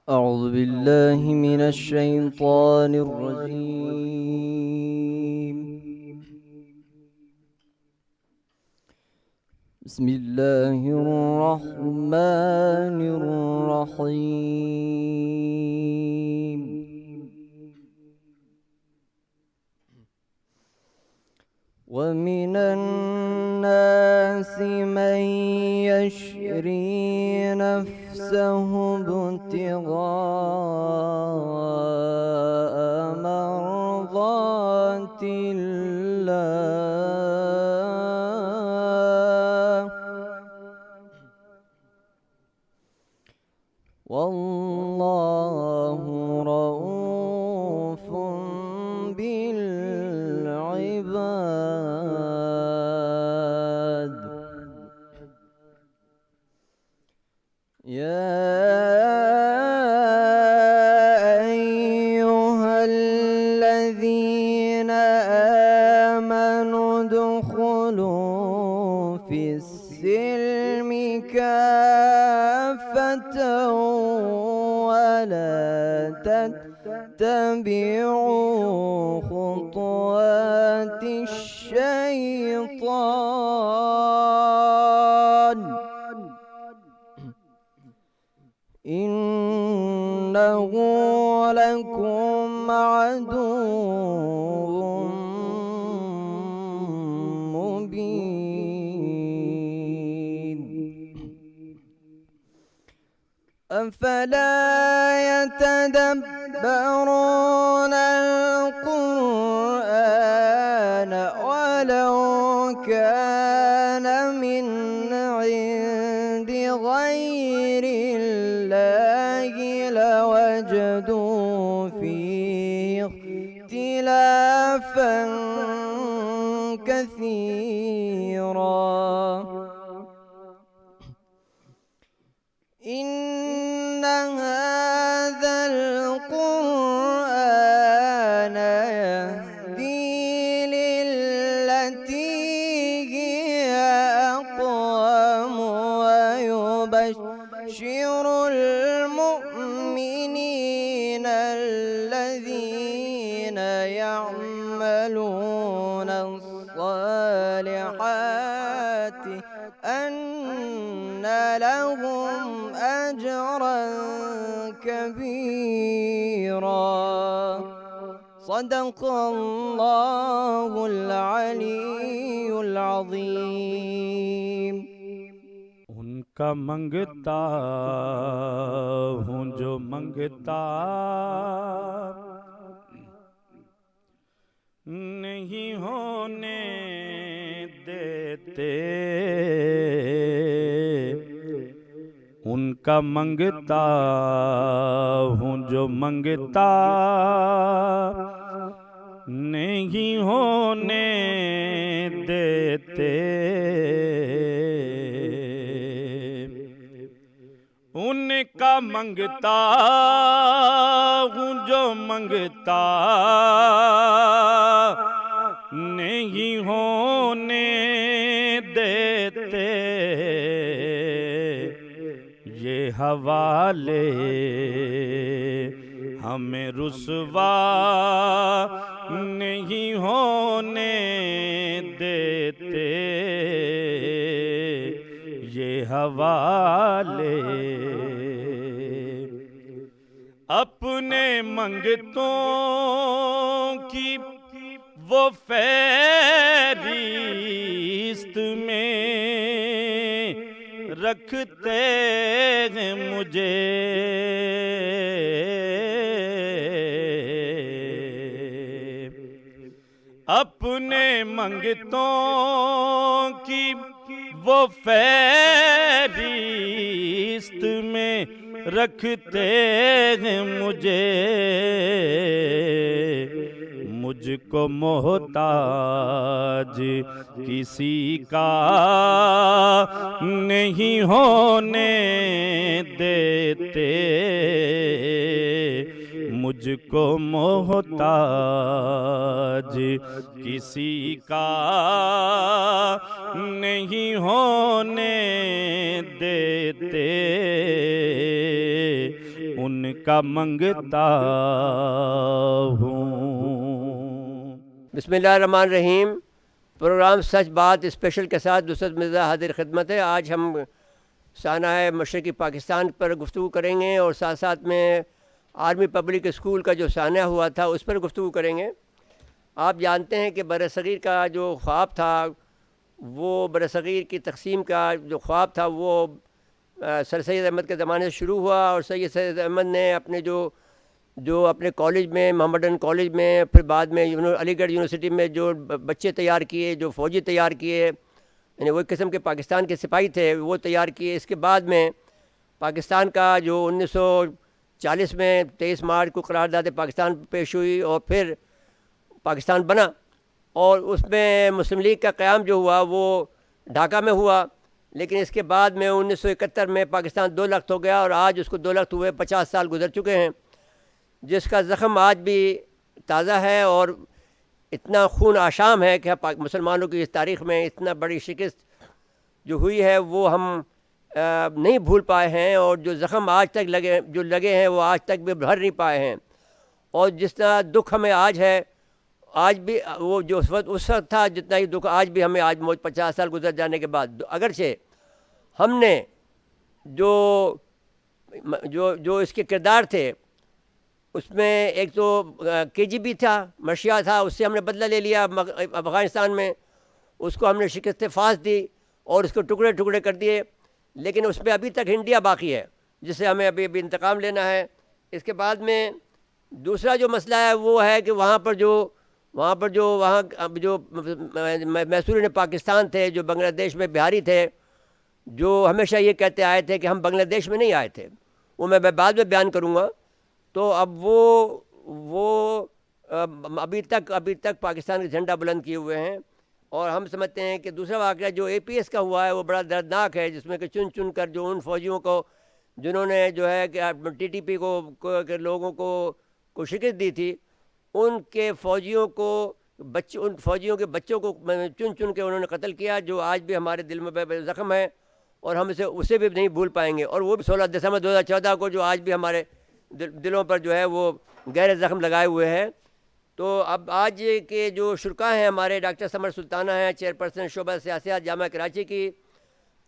أعوذ بالله من الشيطان الرجيم. بسم الله الرحمن الرحيم. ومن الناس من يشري نفسه ابتغاء مرضات الله والله رؤوف بالعباد. يا أيها الذين آمنوا ادخلوا في السلم كافة ولا تتبعوا خطوات الشيطان إنه لكم عدو مبين. أفلا يتدبرون القرآن ولو كان من عند غير الله لوجدوا فيه اختلافا كثيرا. إن هذا القرآن يهدي للتي هي أقوم ويبشر المؤمنين الذين يعملون الصالحات أن لهم أجرا كبيرا. صدق الله العلي العظيم. ان کا منگتا ہوں جو منگتا نہیں ہونے دیتے، ان کا منگتا ہوں جو منگتا نہیں ہونے دیتے، ان کا منگتا ہوں جو منگتا نہیں ہونے دیتے، یہ حوالے ہمیں رسوا نہیں ہونے دیتے، یہ حوالے اپنے منگتوں کی وہ فہرست میں رکھتے ہیں مجھے، اپنے منگتوں کی وہ فہرست میں رکھتے ہیں مجھے، مجھ کو محتاج کسی کا نہیں ہونے دیتے، مجھ کو محتاج کسی کا نہیں ہونے دیتے، ان کا منگتا ہوں۔ بسم اللہ الرحمن الرحیم۔ پروگرام سچ بات اسپیشل کے ساتھ نصرت مرزا حاضر خدمت ہے۔ آج ہم سانحہ مشرقی پاکستان پر گفتگو کریں گے اور ساتھ ساتھ میں آرمی پبلک اسکول کا جو سانحہ ہوا تھا اس پر گفتگو کریں گے۔ آپ جانتے ہیں کہ برصغیر کا جو خواب تھا، وہ برصغیر کی تقسیم کا جو خواب تھا وہ سر سید احمد کے زمانے سے شروع ہوا، اور سید سید احمد نے اپنے جو اپنے کالج میں محمدن کالج میں، پھر بعد میں علی گڑھ یونیورسٹی میں جو بچے تیار کیے، جو فوجی تیار کیے، یعنی وہ قسم کے پاکستان کے سپاہی تھے، وہ تیار کیے۔ اس کے بعد میں پاکستان کا جو 1940 میں 23 مارچ کو قرارداد پاکستان پیش ہوئی اور پھر پاکستان بنا، اور اس میں مسلم لیگ کا قیام جو ہوا وہ ڈھاکہ میں ہوا، لیکن اس کے بعد میں 1971 میں پاکستان 2 لخت ہو گیا، اور آج اس کو 2 لخت ہوئے 50 سال گزر چکے ہیں، جس کا زخم آج بھی تازہ ہے، اور اتنا خون آشام ہے کہ مسلمانوں کی اس تاریخ میں اتنا بڑی شکست جو ہوئی ہے وہ ہم نہیں بھول پائے ہیں، اور جو زخم آج تک لگے ہیں وہ آج تک بھی بھر نہیں پائے ہیں، اور جس طرح دکھ ہمیں آج ہے، آج بھی وہ جو اس وقت تھا جتنا ہی دکھ آج بھی ہمیں، آج 50 سال گزر جانے کے بعد، اگرچہ ہم نے جو اس کے کردار تھے اس میں ایک تو KGB تھا، مرشیا تھا، اس سے ہم نے بدلہ لے لیا افغانستان میں، اس کو ہم نے شکست فاس دی اور اس کو ٹکڑے ٹکڑے کر دیے، لیکن اس میں ابھی تک انڈیا باقی ہے جس سے ہمیں ابھی انتقام لینا ہے۔ اس کے بعد میں دوسرا جو مسئلہ ہے وہ ہے کہ وہاں جو محصورین پاکستان تھے، جو بنگلہ دیش میں بہاری تھے، جو ہمیشہ یہ کہتے آئے تھے کہ ہم بنگلہ دیش میں نہیں آئے تھے، وہ میں بعد میں بیان کروں گا، تو اب وہ ابھی تک پاکستان کا جھنڈا بلند کیے ہوئے ہیں، اور ہم سمجھتے ہیں کہ دوسرا واقعہ جو APS کا ہوا ہے وہ بڑا دردناک ہے، جس میں کہ چن کر جو ان فوجیوں کو جنہوں نے جو ہے کہ TTP کو لوگوں کو شکست دی تھی، ان فوجیوں کے بچوں کو چن کے انہوں نے قتل کیا، جو آج بھی ہمارے دل میں زخم ہے، اور ہم اسے بھی نہیں بھول پائیں گے، اور وہ بھی 16 دسمبر 2014 کو جو آج بھی ہمارے دلوں پر جو ہے وہ گہرے زخم لگائے ہوئے ہیں۔ تو اب آج کے جو شرکاء ہیں ہمارے، ڈاکٹر سمر سلطانہ ہیں، چیئرپرسن شعبہ سیاسیات جامعہ کراچی کی،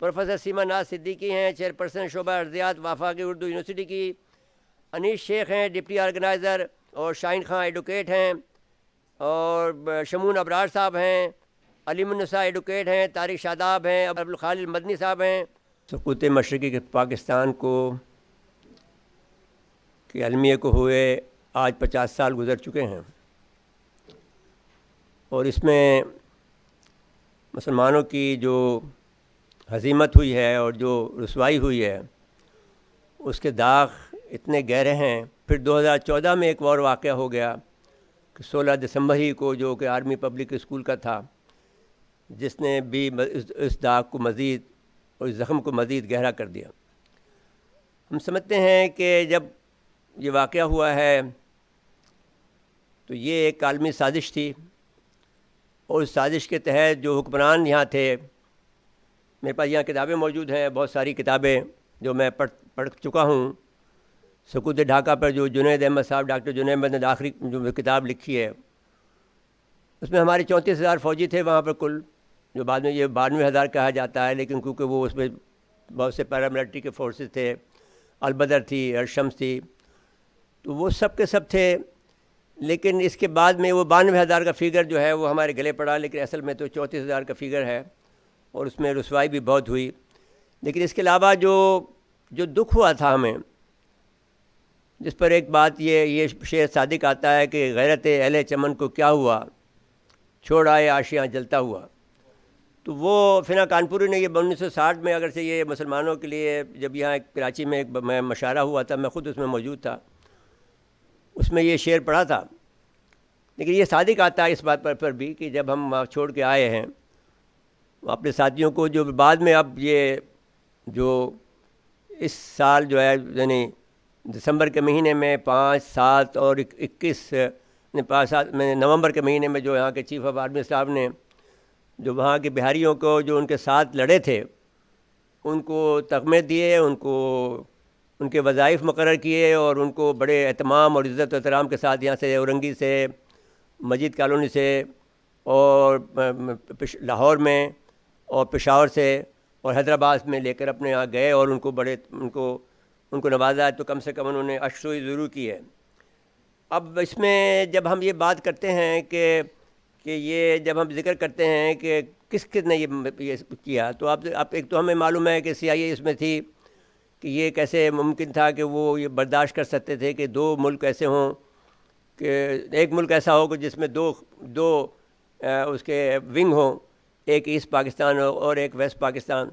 پروفیسر سیما ناز صدیقی ہیں، چیئرپرسن شعبہ ارضیات وفاقی اردو یونیورسٹی کی، انیس شیخ ہیں ڈپٹی آرگنائزر، اور شاہین خان ایڈوکیٹ ہیں، اور شمون ابرار صاحب ہیں، علیم النساء ایڈوکیٹ ہیں، طارق شاداب ہیں، ابوالخالد مدنی صاحب ہیں۔ سقوط مشرقی کے پاکستان کے المیہ کو ہوئے آج 50 سال گزر چکے ہیں، اور اس میں مسلمانوں کی جو ہزیمت ہوئی ہے اور جو رسوائی ہوئی ہے اس کے داغ اتنے گہرے ہیں۔ پھر 2014 میں ایک اور واقعہ ہو گیا کہ 16 دسمبر ہی کو، جو کہ آرمی پبلک اسکول کا تھا، جس نے بھی اس داغ کو مزید اور اس زخم کو مزید گہرا کر دیا۔ ہم سمجھتے ہیں کہ جب یہ واقعہ ہوا ہے تو یہ ایک عالمی سازش تھی، اور اس سازش کے تحت جو حکمران یہاں تھے، میرے پاس یہاں کتابیں موجود ہیں، بہت ساری کتابیں جو میں پڑھ چکا ہوں۔ سقوط ڈھاکہ پر جو جنید احمد صاحب، ڈاکٹر جنید احمد نے آخری جو کتاب لکھی ہے، اس میں ہمارے 34,000 فوجی تھے وہاں پر کل، جو بعد میں یہ 92,000 کہا جاتا ہے، لیکن کیونکہ وہ اس میں بہت سے پیراملٹری کے فورسز تھے، البدر تھی، ارشمس تھی، تو وہ سب کے سب تھے، لیکن اس کے بعد میں وہ 92,000 کا فگر جو ہے وہ ہمارے گلے پڑا، لیکن اصل میں تو 34,000 کا فگر ہے، اور اس میں رسوائی بھی بہت ہوئی۔ لیکن اس کے علاوہ جو دکھ ہوا تھا ہمیں، جس پر ایک بات یہ شعر صادق آتا ہے کہ غیرت اہل چمن کو کیا ہوا، چھوڑ آئے آشیاں جلتا ہوا، تو وہ فنا کانپوری نے یہ 1960 میں، اگرچہ یہ مسلمانوں کے لیے جب یہاں کراچی میں ایک مشاعرہ ہوا تھا، میں خود اس میں موجود تھا، اس میں یہ شعر پڑھا تھا، لیکن یہ صادق آتا ہے اس بات پر بھی کہ جب ہم چھوڑ کے آئے ہیں اپنے ساتھیوں کو، جو بعد میں اب یہ جو اس سال جو ہے یعنی دسمبر کے مہینے میں 5, 7 اور 21 میں نومبر کے مہینے میں جو یہاں کے چیف آف آرمی صاحب نے جو وہاں کے بہاریوں کو جو ان کے ساتھ لڑے تھے ان کو تغمے دیے، ان کو ان کے وظائف مقرر کیے اور ان کو بڑے اہتمام اور عزت و احترام کے ساتھ یہاں سے اورنگی سے، مجید کالونی سے، اور لاہور میں اور پشاور سے اور حیدرآباد میں لے کر اپنے یہاں گئے اور ان کو نوازا، تو کم سے کم انہوں نے اشروئی ضرور کی ہے۔ اب اس میں جب ہم یہ بات کرتے ہیں کہ یہ جب ہم ذکر کرتے ہیں کہ کس نے یہ کیا، تو اب ایک تو ہمیں معلوم ہے کہ CIA اس میں تھی، کہ یہ کیسے ممکن تھا کہ وہ یہ برداشت کر سکتے تھے کہ دو ملک ایسے ہوں، کہ ایک ملک ایسا ہو کہ جس میں دو اس کے ونگ ہوں، ایک ایسٹ پاکستان اور ایک ویسٹ پاکستان،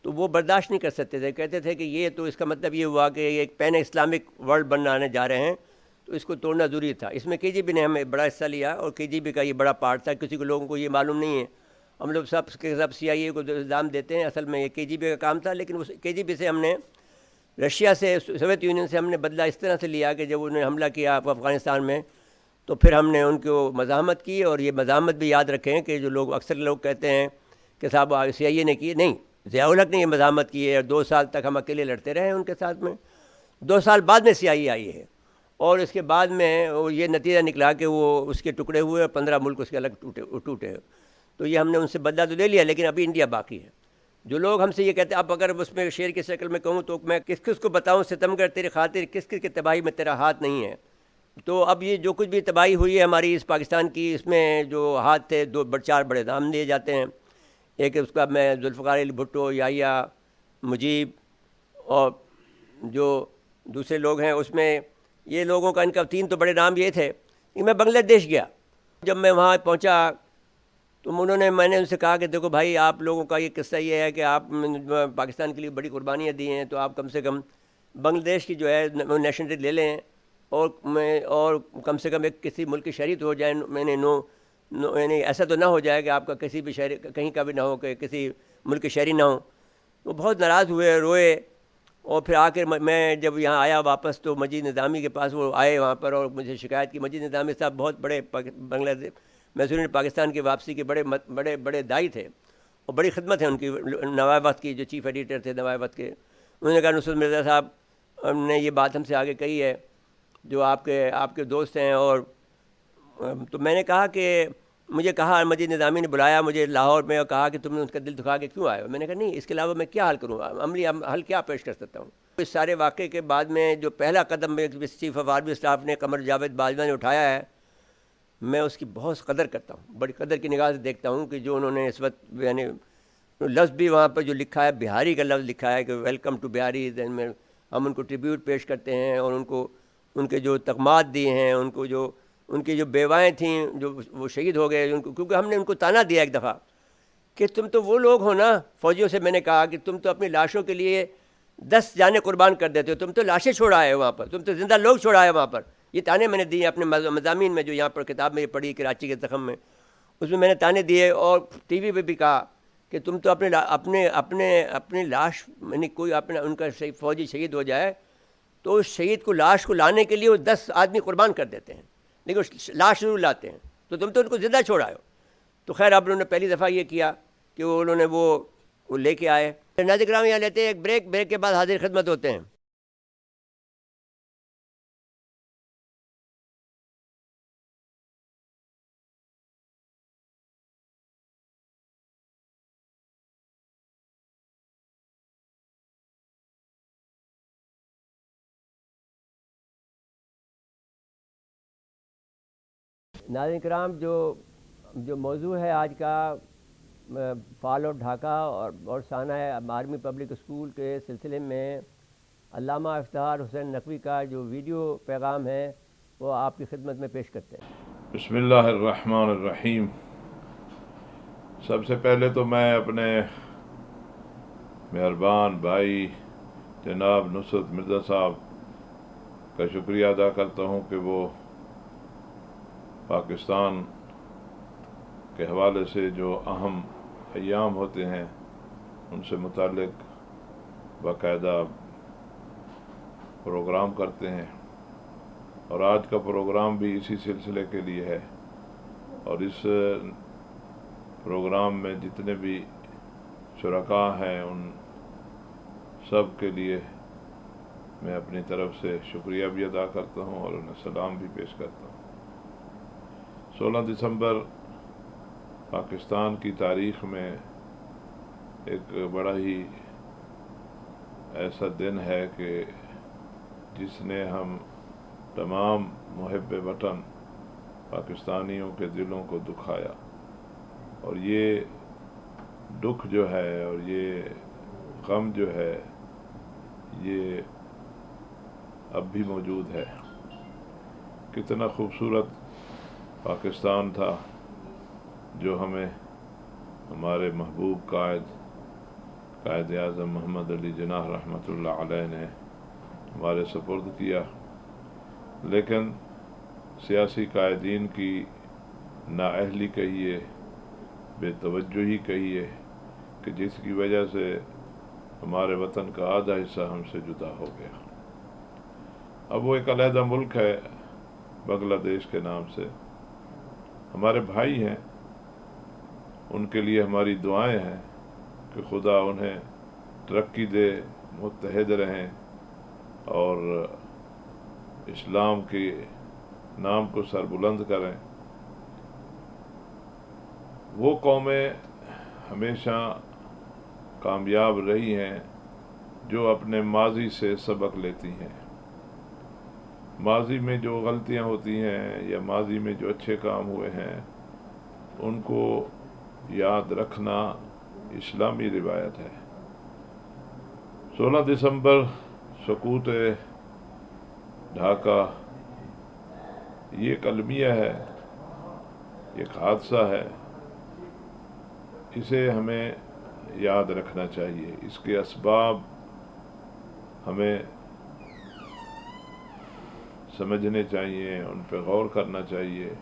تو وہ برداشت نہیں کر سکتے تھے۔ کہتے تھے کہ یہ تو اس کا مطلب یہ ہوا کہ یہ ایک پین اسلامک ورلڈ بنانے جا رہے ہیں، تو اس کو توڑنا ضروری تھا۔ اس میں KGB نے ہمیں بڑا حصہ لیا، اور KGB کا یہ بڑا پارٹ تھا۔ کسی کو لوگوں کو یہ معلوم نہیں ہے، ہم لوگ سب CIA کو الزام دیتے ہیں، اصل میں یہ KGB کا کام تھا۔ لیکن اس KGB سے ہم نے، رشیا سے، سوویت یونین سے ہم نے بدلہ اس طرح سے لیا کہ جب انہوں نے حملہ کیا افغانستان میں، تو پھر ہم نے ان کو مزاحمت کی۔ اور یہ مزاحمت بھی یاد رکھیں کہ جو لوگ اکثر لوگ کہتے ہیں کہ صاحب CIA نے کی، نہیں، ضیاء الحق نے یہ مزاحمت کی ہے، اور 2 سال تک ہم اکیلے لڑتے رہے ان کے ساتھ میں۔ 2 سال بعد میں CIA آئی ہے، اور اس کے بعد میں یہ نتیجہ نکلا کہ وہ اس کے ٹکڑے ہوئے اور 15 ملک اس کے الگ ٹوٹے۔ تو یہ ہم نے ان سے بدلہ تو لے لیا، لیکن ابھی انڈیا باقی ہے۔ جو لوگ ہم سے یہ کہتے ہیں، اب اگر اس میں شعر کی شکل میں کہوں تو میں کس کو بتاؤں ستمگر تیری خاطر، کس کی تباہی میں تیرا ہاتھ نہیں ہے۔ تو اب یہ جو کچھ بھی تباہی ہوئی ہے ہماری اس پاکستان کی، اس میں جو ہاتھ تھے 4 بڑے نام لیے جاتے ہیں۔ ایک اس کا میں ذوالفقار علی بھٹو، یحییٰ، مجیب، اور جو دوسرے لوگ ہیں اس میں یہ لوگوں کا، ان کا 3 تو بڑے نام یہ تھے کہ میں بنگلہ دیش گیا۔ جب میں وہاں پہنچا تو میں نے ان سے کہا کہ دیکھو بھائی، آپ لوگوں کا یہ قصہ یہ ہے کہ آپ پاکستان کے لیے بڑی قربانیاں دی ہیں، تو آپ کم سے کم بنگلہ دیش کی جو ہے نیشنلٹی لے لیں، اور کم سے کم ایک کسی ملک کی شہری تو ہو جائیں۔ میں نے یعنی ایسا تو نہ ہو جائے کہ آپ کا کسی بھی شہری کہیں کا بھی نہ ہو، کہ کسی ملک کی شہری نہ ہو۔ وہ بہت ناراض ہوئے، روئے، اور پھر آ کے میں جب یہاں آیا واپس تو مجید نظامی کے پاس وہ آئے وہاں پر، اور مجھے شکایت کی۔ مجید نظامی صاحب بہت بڑے بنگلہ دیش محصورین پاکستان کی واپسی کے بڑے دائی تھے، اور بڑی خدمت ہے ان کی نوائے وقت کی، جو چیف ایڈیٹر تھے نوائے وقت کے۔ انہوں نے کہا نصرت مرزا صاحب نے یہ بات ہم سے آگے کہی ہے، جو آپ کے دوست ہیں۔ اور تو میں نے کہا کہ مجھے کہا، مجید نظامی نے بلایا مجھے لاہور میں اور کہا کہ تم نے اس کا دل دکھا کے کیوں آئے ہو؟ میں نے کہا نہیں، اس کے علاوہ میں کیا حل کروں، عملی حل کیا پیش کر سکتا ہوں؟ اس سارے واقعے کے بعد میں جو پہلا قدم چیف آف آرمی اسٹاف نے، قمر جاوید باجوہ نے اٹھایا ہے، میں اس کی بہت قدر کرتا ہوں، بڑی قدر کی نگاہ سے دیکھتا ہوں کہ جو انہوں نے اس وقت، یعنی لفظ بھی وہاں پر جو لکھا ہے، بہاری کا لفظ لکھا ہے کہ ویلکم ٹو بہاری، ہم ان کو ٹریبیوٹ پیش کرتے ہیں، اور ان کے جو تقمات دیے ہیں، ان کی جو بیوائیں تھیں جو وہ شہید ہو گئے، کیونکہ ہم نے ان کو تانا دیا ایک دفعہ کہ تم تو وہ لوگ ہو نا، فوجیوں سے میں نے کہا کہ تم تو اپنی لاشوں کے لیے 10 جانیں قربان کر دیتے ہو، تم تو لاشیں چھوڑ آئے ہو وہاں پر، تم تو زندہ لوگ چھوڑ آئے وہاں پر۔ یہ تانے میں نے دیے اپنے مضامین میں، جو یہاں پر کتاب میں یہ پڑھی کراچی کے زخم میں، اس میں نے تانے دیے، اور ٹی وی پہ بھی کہا کہ تم تو اپنے لاش، یعنی کوئی ان کا فوجی شہید ہو جائے تو اس شہید کو، لاش کو لانے کے لیے وہ 10 آدمی قربان کر دیتے ہیں، لیکن لاش ضرور لاتے ہیں، تو تم تو ان کو زندہ چھوڑ آئے ہو۔ تو خیر اب انہوں نے پہلی دفعہ یہ کیا کہ انہوں نے وہ لے کے آئے۔ ناظرین کرام، یہاں لیتے ہیں ایک بریک کے بعد حاضر خدمت ہوتے ہیں۔ ناظرین کرام، جو موضوع ہے آج کا، فال آف ڈھاکہ اور سانحہ آرمی پبلک اسکول کے سلسلے میں علامہ افتخار حسین نقوی کا جو ویڈیو پیغام ہے وہ آپ کی خدمت میں پیش کرتے ہیں۔ بسم اللہ الرحمن الرحیم۔ سب سے پہلے تو میں اپنے مہربان بھائی جناب نصرت مرزا صاحب کا شکریہ ادا کرتا ہوں کہ وہ پاکستان کے حوالے سے جو اہم ایام ہوتے ہیں ان سے متعلق باقاعدہ پروگرام کرتے ہیں، اور آج کا پروگرام بھی اسی سلسلے کے لیے ہے۔ اور اس پروگرام میں جتنے بھی شرکاء ہیں ان سب کے لیے میں اپنی طرف سے شکریہ بھی ادا کرتا ہوں اور انہیں سلام بھی پیش کرتا ہوں۔ 16 دسمبر پاکستان کی تاریخ میں ایک بڑا ہی ایسا دن ہے کہ جس نے ہم تمام محب وطن پاکستانیوں کے دلوں کو دکھایا، اور یہ دکھ جو ہے اور یہ غم جو ہے یہ اب بھی موجود ہے۔ کتنا خوبصورت پاکستان تھا جو ہمیں ہمارے محبوب قائد اعظم محمد علی جناح رحمۃ اللہ علیہ نے ہمارے سپرد کیا، لیکن سیاسی قائدین کی نااہلی کہیے، بے توجہی کہیے، کہ جس کی وجہ سے ہمارے وطن کا آدھا حصہ ہم سے جدا ہو گیا۔ اب وہ ایک علیحدہ ملک ہے بنگلہ دیش کے نام سے، ہمارے بھائی ہیں، ان کے لیے ہماری دعائیں ہیں کہ خدا انہیں ترقی دے، متحد رہیں اور اسلام کے نام کو سربلند کریں۔ وہ قومیں ہمیشہ کامیاب رہی ہیں جو اپنے ماضی سے سبق لیتی ہیں۔ ماضی میں جو غلطیاں ہوتی ہیں یا ماضی میں جو اچھے کام ہوئے ہیں ان کو یاد رکھنا اسلامی روایت ہے۔ 16 دسمبر سقوط ڈھاکہ یہ ایک المیہ ہے، ایک حادثہ ہے، اسے ہمیں یاد رکھنا چاہیے، اس کے اسباب ہمیں سمجھنے چاہیے، ان پہ غور کرنا چاہیے،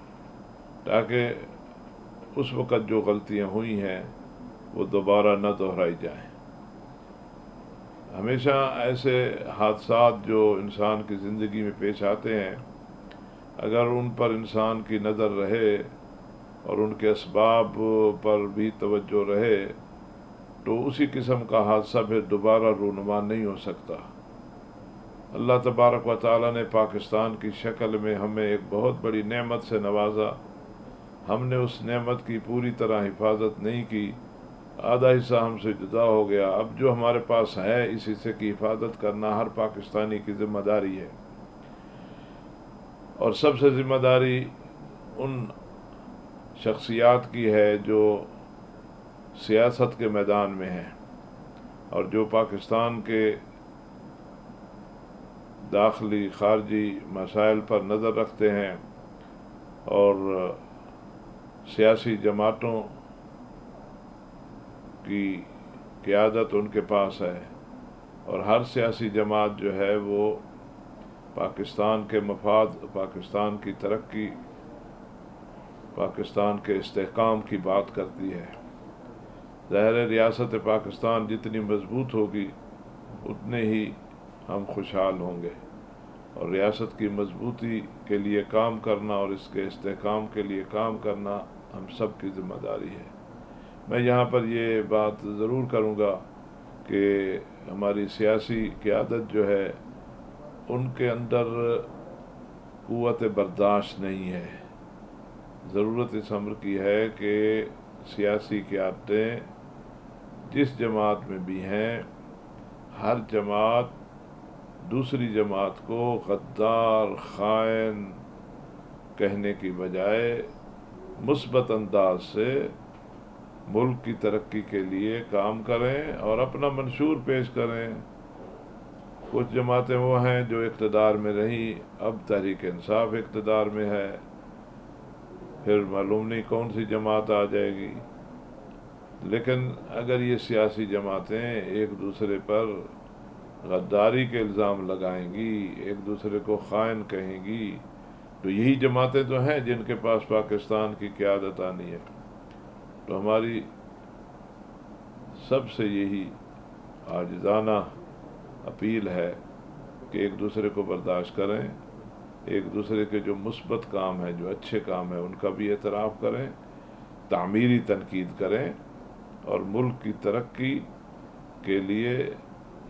تاکہ اس وقت جو غلطیاں ہوئی ہیں وہ دوبارہ نہ دہرائی جائیں۔ ہمیشہ ایسے حادثات جو انسان کی زندگی میں پیش آتے ہیں، اگر ان پر انسان کی نظر رہے اور ان کے اسباب پر بھی توجہ رہے تو اسی قسم کا حادثہ پھر دوبارہ رونما نہیں ہو سکتا۔ اللہ تبارک و تعالیٰ نے پاکستان کی شکل میں ہمیں ایک بہت بڑی نعمت سے نوازا، ہم نے اس نعمت کی پوری طرح حفاظت نہیں کی، آدھا حصہ ہم سے جدا ہو گیا۔ اب جو ہمارے پاس ہے اس حصے کی حفاظت کرنا ہر پاکستانی کی ذمہ داری ہے، اور سب سے ذمہ داری ان شخصیات کی ہے جو سیاست کے میدان میں ہیں اور جو پاکستان کے داخلی خارجی مسائل پر نظر رکھتے ہیں، اور سیاسی جماعتوں کی قیادت ان کے پاس ہے، اور ہر سیاسی جماعت جو ہے وہ پاکستان کے مفاد، پاکستان کی ترقی، پاکستان کے استحکام کی بات کرتی ہے۔ ظاہر ہے ریاست پاکستان جتنی مضبوط ہوگی اتنے ہی ہم خوشحال ہوں گے، اور ریاست کی مضبوطی کے لیے کام کرنا اور اس کے استحکام کے لیے کام کرنا ہم سب کی ذمہ داری ہے۔ میں یہاں پر یہ بات ضرور کروں گا کہ ہماری سیاسی قیادت جو ہے ان کے اندر قوت برداشت نہیں ہے۔ ضرورت اس امر کی ہے کہ سیاسی قیادتیں جس جماعت میں بھی ہیں، ہر جماعت دوسری جماعت کو غدار، خائن کہنے کی بجائے مثبت انداز سے ملک کی ترقی کے لیے کام کریں اور اپنا منشور پیش کریں۔ کچھ جماعتیں وہ ہیں جو اقتدار میں رہیں، اب تحریک انصاف اقتدار میں ہے، پھر معلوم نہیں کون سی جماعت آ جائے گی، لیکن اگر یہ سیاسی جماعتیں ایک دوسرے پر غداری کے الزام لگائیں گی، ایک دوسرے کو خائن کہیں گی، تو یہی جماعتیں تو ہیں جن کے پاس پاکستان کی قیادت آنی ہے۔ تو ہماری سب سے یہی عاجزانہ اپیل ہے کہ ایک دوسرے کو برداشت کریں، ایک دوسرے کے جو مثبت کام ہیں، جو اچھے کام ہیں ان کا بھی اعتراف کریں، تعمیری تنقید کریں، اور ملک کی ترقی کے لیے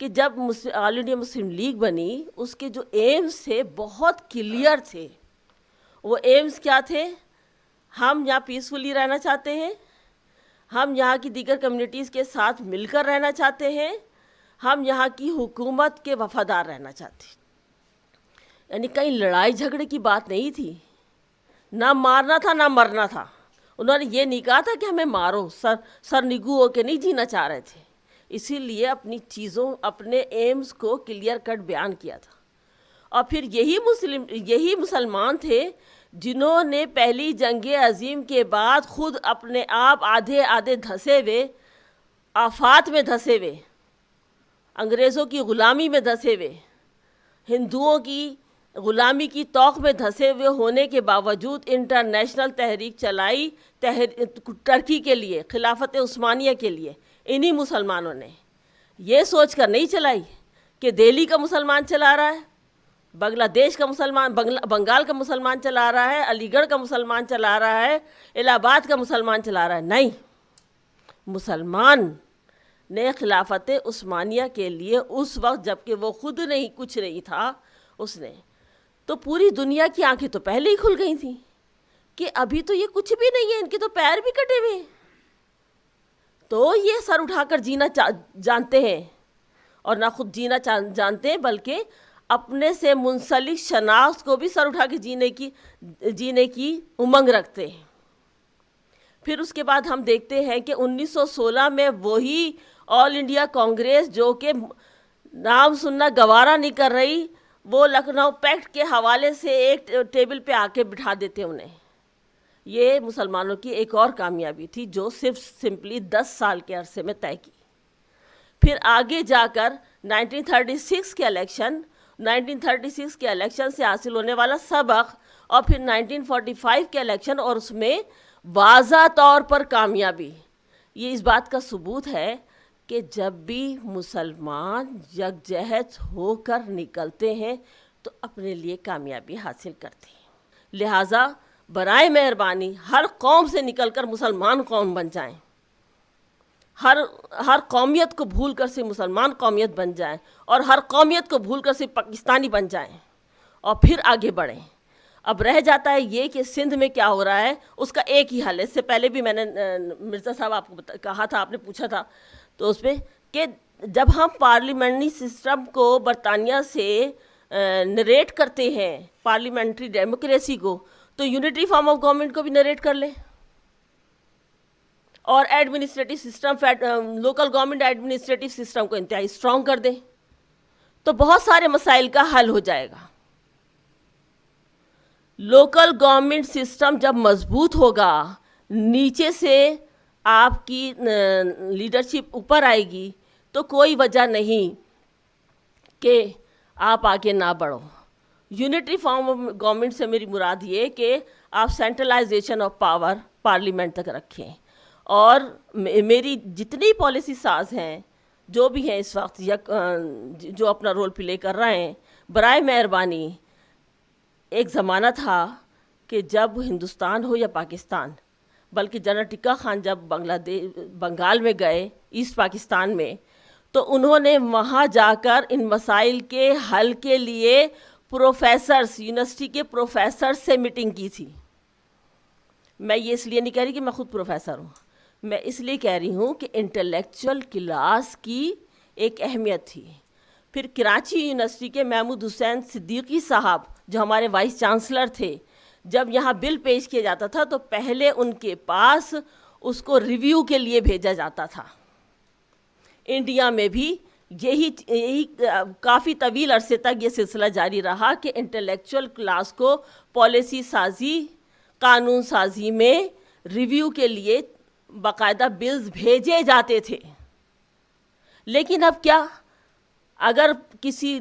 کہ جب آل انڈیا مسلم لیگ بنی اس کے جو ایمز تھے بہت کلیئر تھے. وہ ایمز کیا تھے؟ ہم یہاں پیسفلی رہنا چاہتے ہیں, ہم یہاں کی دیگر کمیونٹیز کے ساتھ مل کر رہنا چاہتے ہیں, ہم یہاں کی حکومت کے وفادار رہنا چاہتے ہیں. یعنی کہیں لڑائی جھگڑے کی بات نہیں تھی, نہ مارنا تھا نہ مرنا تھا. انہوں نے یہ نہیں کہا تھا کہ ہمیں مارو, سر نگو ہو کے نہیں جینا چاہ رہے تھے. اسی لیے اپنی چیزوں, اپنے ایمز کو کلیئر کٹ بیان کیا تھا. اور پھر یہی مسلمان تھے جنہوں نے پہلی جنگ عظیم کے بعد خود اپنے آپ آدھے دھسے ہوئے, آفات میں دھسے ہوئے, انگریزوں کی غلامی میں دھسے ہوئے, ہندوؤں کی غلامی کی توق میں دھسے ہوئے ہونے کے باوجود انٹرنیشنل تحریک چلائی ترکی کے لیے, خلافت عثمانیہ کے لیے. انہی مسلمانوں نے یہ سوچ کر نہیں چلائی کہ دہلی کا مسلمان چلا رہا ہے, بنگلہ دیش کا مسلمان, بنگال کا مسلمان چلا رہا ہے, علی گڑھ کا مسلمان چلا رہا ہے, الہ آباد کا مسلمان چلا رہا ہے. نہیں, مسلمان نے خلافت عثمانیہ کے لیے اس وقت جب کہ وہ خود نہیں کچھ نہیں تھا, اس نے تو پوری دنیا کی آنکھیں تو پہلے ہی کھل گئی تھیں کہ ابھی تو یہ کچھ بھی نہیں ہے, ان کے تو پیر بھی کٹے ہوئے ہیں, تو یہ سر اٹھا کر جینا جانتے ہیں, اور نہ خود جینا جانتے ہیں بلکہ اپنے سے منسلک شناخت کو بھی سر اٹھا کے جینے کی امنگ رکھتے ہیں. پھر اس کے بعد ہم دیکھتے ہیں کہ 1916 میں وہی آل انڈیا کانگریس جو کہ نام سننا گوارا نہیں کر رہی, وہ لکھنؤ پیکٹ کے حوالے سے ایک ٹیبل پہ آ کے بٹھا دیتے انہیں. یہ مسلمانوں کی ایک اور کامیابی تھی جو سمپلی 10 سال کے عرصے میں طے کی. پھر آگے جا کر 1936 کے الیکشن سے حاصل ہونے والا سبق, اور پھر 1945 کے الیکشن اور اس میں واضح طور پر کامیابی, یہ اس بات کا ثبوت ہے کہ جب بھی مسلمان یکجہت ہو کر نکلتے ہیں تو اپنے لیے کامیابی حاصل کرتے ہیں. لہٰذا برائے مہربانی ہر قوم سے نکل کر مسلمان قوم بن جائیں, ہر قومیت کو بھول کر صرف مسلمان قومیت بن جائیں, اور ہر قومیت کو بھول کر صرف پاکستانی بن جائیں, اور پھر آگے بڑھیں. اب رہ جاتا ہے یہ کہ سندھ میں کیا ہو رہا ہے, اس کا ایک ہی حل ہے. اس سے پہلے بھی میں نے مرزا صاحب آپ کو کہا تھا, آپ نے پوچھا تھا تو اس پہ کہ جب ہم پارلیمنٹری سسٹم کو برطانیہ سے نریٹ کرتے ہیں, پارلیمنٹری ڈیموکریسی کو, تو یونٹری فارم آف گورنمنٹ کو بھی نریٹ کر لیں, اور administrative system, local government administrative system کو انتہائی اسٹرانگ کر دیں, تو بہت سارے مسائل کا حل ہو جائے گا. لوکل گورنمنٹ سسٹم جب مضبوط ہوگا, نیچے سے آپ کی لیڈرشپ اوپر آئے گی, تو کوئی وجہ نہیں کہ آپ آگے نہ بڑھو. یونٹری فارم آف گورنمنٹ سے میری مراد یہ کہ آپ سینٹرلائزیشن آف پاور پارلیمنٹ تک رکھیں, اور میری جتنی پالیسی ساز ہیں جو بھی ہیں اس وقت جو اپنا رول پلے کر رہے ہیں, برائے مہربانی ایک زمانہ تھا کہ جب ہندوستان ہو یا پاکستان, بلکہ جنرل ٹکا خان جب بنگال میں گئے, ایسٹ پاکستان میں, تو انہوں نے وہاں جا کر ان مسائل کے حل کے لیے پروفیسرز, یونیورسٹی کے پروفیسرز سے میٹنگ کی تھی. میں یہ اس لیے نہیں کہہ رہی کہ میں خود پروفیسر ہوں, میں اس لیے کہہ رہی ہوں کہ انٹلیکچوئل کلاس کی ایک اہمیت تھی. پھر کراچی یونیورسٹی کے محمود حسین صدیقی صاحب جو ہمارے وائس چانسلر تھے, جب یہاں بل پیش کیا جاتا تھا تو پہلے ان کے پاس اس کو ریویو کے لیے بھیجا جاتا تھا. انڈیا میں بھی یہی کافی طویل عرصے تک یہ سلسلہ جاری رہا کہ انٹلیکچوئل کلاس کو پالیسی سازی, قانون سازی میں ریویو کے لیے باقاعدہ بلز بھیجے جاتے تھے. لیکن اب کیا, اگر کسی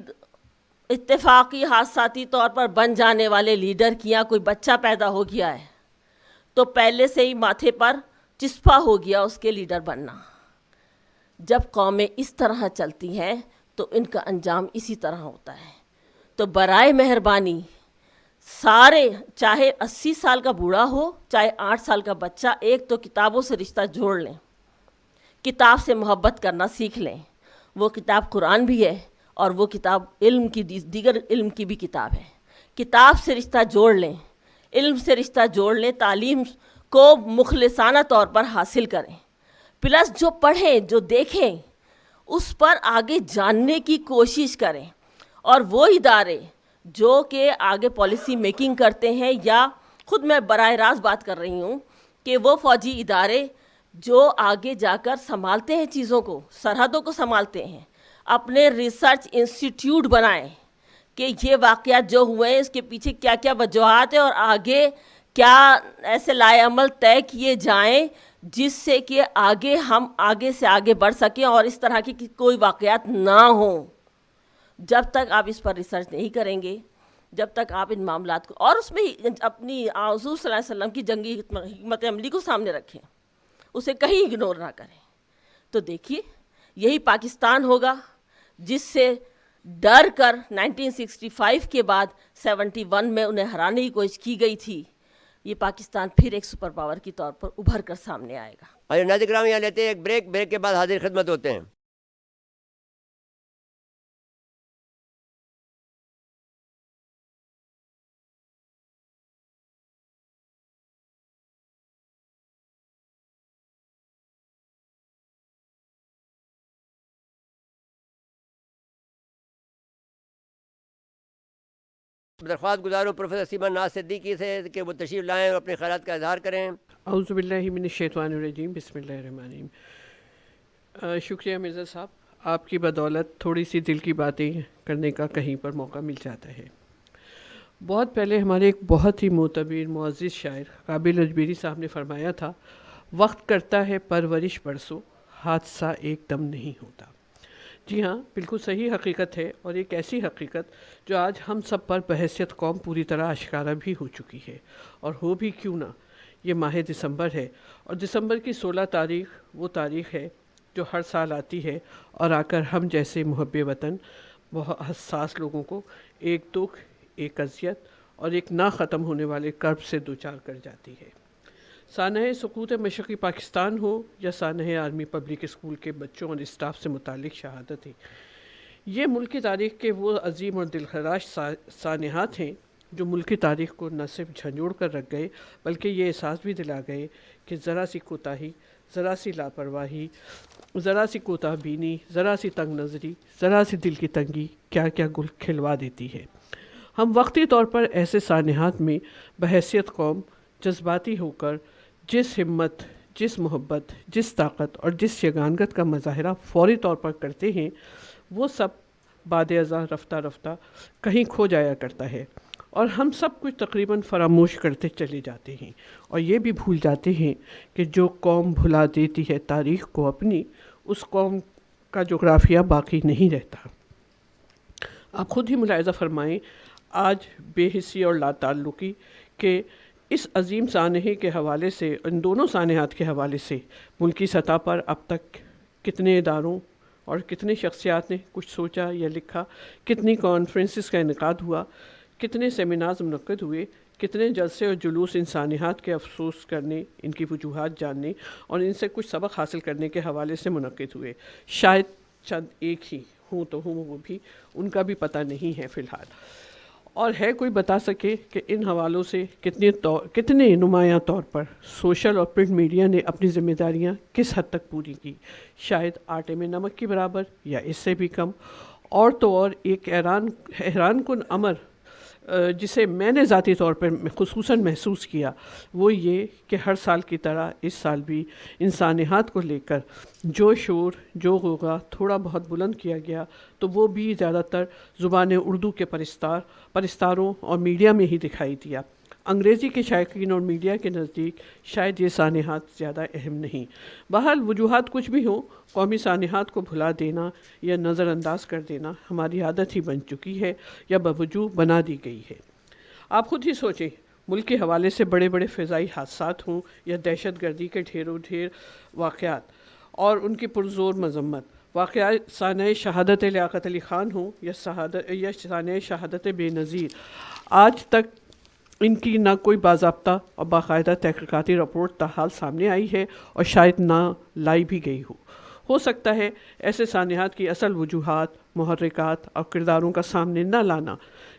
اتفاقی حادثاتی طور پر بن جانے والے لیڈر کی یہاں کوئی بچہ پیدا ہو گیا ہے تو پہلے سے ہی ماتھے پر چسپا ہو گیا اس کے لیڈر بننا. جب قومیں اس طرح چلتی ہیں تو ان کا انجام اسی طرح ہوتا ہے. تو برائے مہربانی سارے, چاہے 80 سال کا بوڑھا ہو, چاہے 8 سال کا بچہ, ایک تو کتابوں سے رشتہ جوڑ لیں, کتاب سے محبت کرنا سیکھ لیں, وہ کتاب قرآن بھی ہے اور وہ کتاب علم کی دیگر علم کی بھی کتاب ہے. کتاب سے رشتہ جوڑ لیں, علم سے رشتہ جوڑ لیں, تعلیم کو مخلصانہ طور پر حاصل کریں, پلس جو پڑھیں جو دیکھیں اس پر آگے جاننے کی کوشش کریں. اور وہ ادارے جو کہ آگے پالیسی میکنگ کرتے ہیں, یا خود میں براہ راست بات کر رہی ہوں کہ وہ فوجی ادارے جو آگے جا کر سنبھالتے ہیں چیزوں کو, سرحدوں کو سنبھالتے ہیں, اپنے ریسرچ انسٹیٹیوٹ بنائیں کہ یہ واقعات جو ہوئے ہیں اس کے پیچھے کیا کیا وجوہات ہیں اور آگے کیا ایسے لائے عمل طے کیے جائیں جس سے کہ آگے ہم آگے سے آگے بڑھ سکیں اور اس طرح کی کوئی واقعات نہ ہوں. جب تک آپ اس پر ریسرچ نہیں کریں گے, جب تک آپ ان معاملات کو اور اس میں اپنی حضور صلی اللہ علیہ وسلم کی جنگی حکمت عملی کو سامنے رکھیں, اسے کہیں اگنور نہ کریں, تو دیکھیے یہی پاکستان ہوگا جس سے ڈر کر 1965 کے بعد 71 میں انہیں ہرانے کی کوشش کی گئی تھی. یہ پاکستان پھر ایک سپر پاور کی طور پر ابھر کر سامنے آئے گا. اور ناظرین کرام یہاں لیتے ہیں ایک بریک کے بعد حاضر خدمت ہوتے ہیں. درخواست گزاروں پروفیسر سیما ناز صدیقی سے کہ وہ تشریف لائیں اور اپنے خیالات کا اظہار کریں. اعوذ باللہ من الشیطان الرجیم, بسم اللہ الرحمن الرحیم. شکریہ مرزا صاحب, آپ کی بدولت تھوڑی سی دل کی باتیں کرنے کا کہیں پر موقع مل جاتا ہے. بہت پہلے ہمارے ایک بہت ہی معتبر معزز شاعر قابل اجمیری صاحب نے فرمایا تھا, وقت کرتا ہے پرورش برسوں, حادثہ ایک دم نہیں ہوتا. جی ہاں, بالکل صحیح حقیقت ہے, اور ایک ایسی حقیقت جو آج ہم سب پر بحیثیت قوم پوری طرح آشکارا بھی ہو چکی ہے. اور ہو بھی کیوں نہ, یہ ماہ دسمبر ہے, اور دسمبر کی 16 تاریخ وہ تاریخ ہے جو ہر سال آتی ہے اور آ کر ہم جیسے محب وطن بہت حساس لوگوں کو ایک دکھ, ایک اذیت اور ایک نہ ختم ہونے والے کرب سے دوچار کر جاتی ہے. سانحہ سقوط مشرقی پاکستان ہو یا سانحہ آرمی پبلک اسکول کے بچوں اور اسٹاف سے متعلق شہادتیں, یہ ملک کی تاریخ کے وہ عظیم اور دلخراش سانحات ہیں جو ملک کی تاریخ کو نہ صرف جھنجھوڑ کر رکھ گئے بلکہ یہ احساس بھی دلا گئے کہ ذرا سی کوتاہی, ذرا سی لاپرواہی, ذرا سی کوتاہ بینی, ذرا سی تنگ نظری, ذرا سی دل کی تنگی کیا کیا گل کھلوا دیتی ہے. ہم وقتی طور پر ایسے سانحات میں بحیثیت قوم جذباتی ہو کر جس ہمت, جس محبت, جس طاقت اور جس یگانگت کا مظاہرہ فوری طور پر کرتے ہیں, وہ سب بعد ازاں رفتہ رفتہ کہیں کھو جایا کرتا ہے, اور ہم سب کچھ تقریباً فراموش کرتے چلے جاتے ہیں, اور یہ بھی بھول جاتے ہیں کہ جو قوم بھلا دیتی ہے تاریخ کو اپنی, اس قوم کا جغرافیہ باقی نہیں رہتا. آپ خود ہی ملاحظہ فرمائیں آج بے حسی اور لا تعلقی کے اس عظیم سانحے کے حوالے سے, ان دونوں سانحات کے حوالے سے ملکی سطح پر اب تک کتنے اداروں اور کتنے شخصیات نے کچھ سوچا یا لکھا, کتنی کانفرنسز کا انعقاد ہوا, کتنے سیمینارز منعقد ہوئے, کتنے جلسے اور جلوس ان سانحات کے افسوس کرنے, ان کی وجوہات جاننے اور ان سے کچھ سبق حاصل کرنے کے حوالے سے منعقد ہوئے. شاید چند ایک ہی ہوں تو ہوں, وہ بھی ان کا بھی پتہ نہیں ہے فی الحال. اور ہے کوئی بتا سکے کہ ان حوالوں سے کتنے نمایاں طور پر سوشل اور پرنٹ میڈیا نے اپنی ذمہ داریاں کس حد تک پوری کی؟ شاید آٹے میں نمک کے برابر یا اس سے بھی کم. اور تو اور ایک حیران کن امر جسے میں نے ذاتی طور پر خصوصاً محسوس کیا, وہ یہ کہ ہر سال کی طرح اس سال بھی ان سانحات کو لے کر جو شور, جو غوغا تھوڑا بہت بلند کیا گیا, تو وہ بھی زیادہ تر زبان اردو کے پرستاروں اور میڈیا میں ہی دکھائی دیا. انگریزی کے شائقین اور میڈیا کے نزدیک شاید یہ سانحات زیادہ اہم نہیں. بہرحال وجوہات کچھ بھی ہوں, قومی سانحات کو بھلا دینا یا نظر انداز کر دینا ہماری عادت ہی بن چکی ہے یا بوجوہ بنا دی گئی ہے. آپ خود ہی سوچیں, ملک کے حوالے سے بڑے بڑے فضائی حادثات ہوں یا دہشت گردی کے ڈھیر واقعات اور ان کی پرزور مذمت, واقعات سانحہ شہادت لیاقت علی خان ہوں یا سانحہ شہادت بے نظیر, آج تک ان کی نہ کوئی باضابطہ اور باقاعدہ تحقیقاتی رپورٹ تاحال سامنے آئی ہے اور شاید نہ لائی بھی گئی ہو. ہو سکتا ہے ایسے سانحات کی اصل وجوہات، محرکات اور کرداروں کا سامنے نہ لانا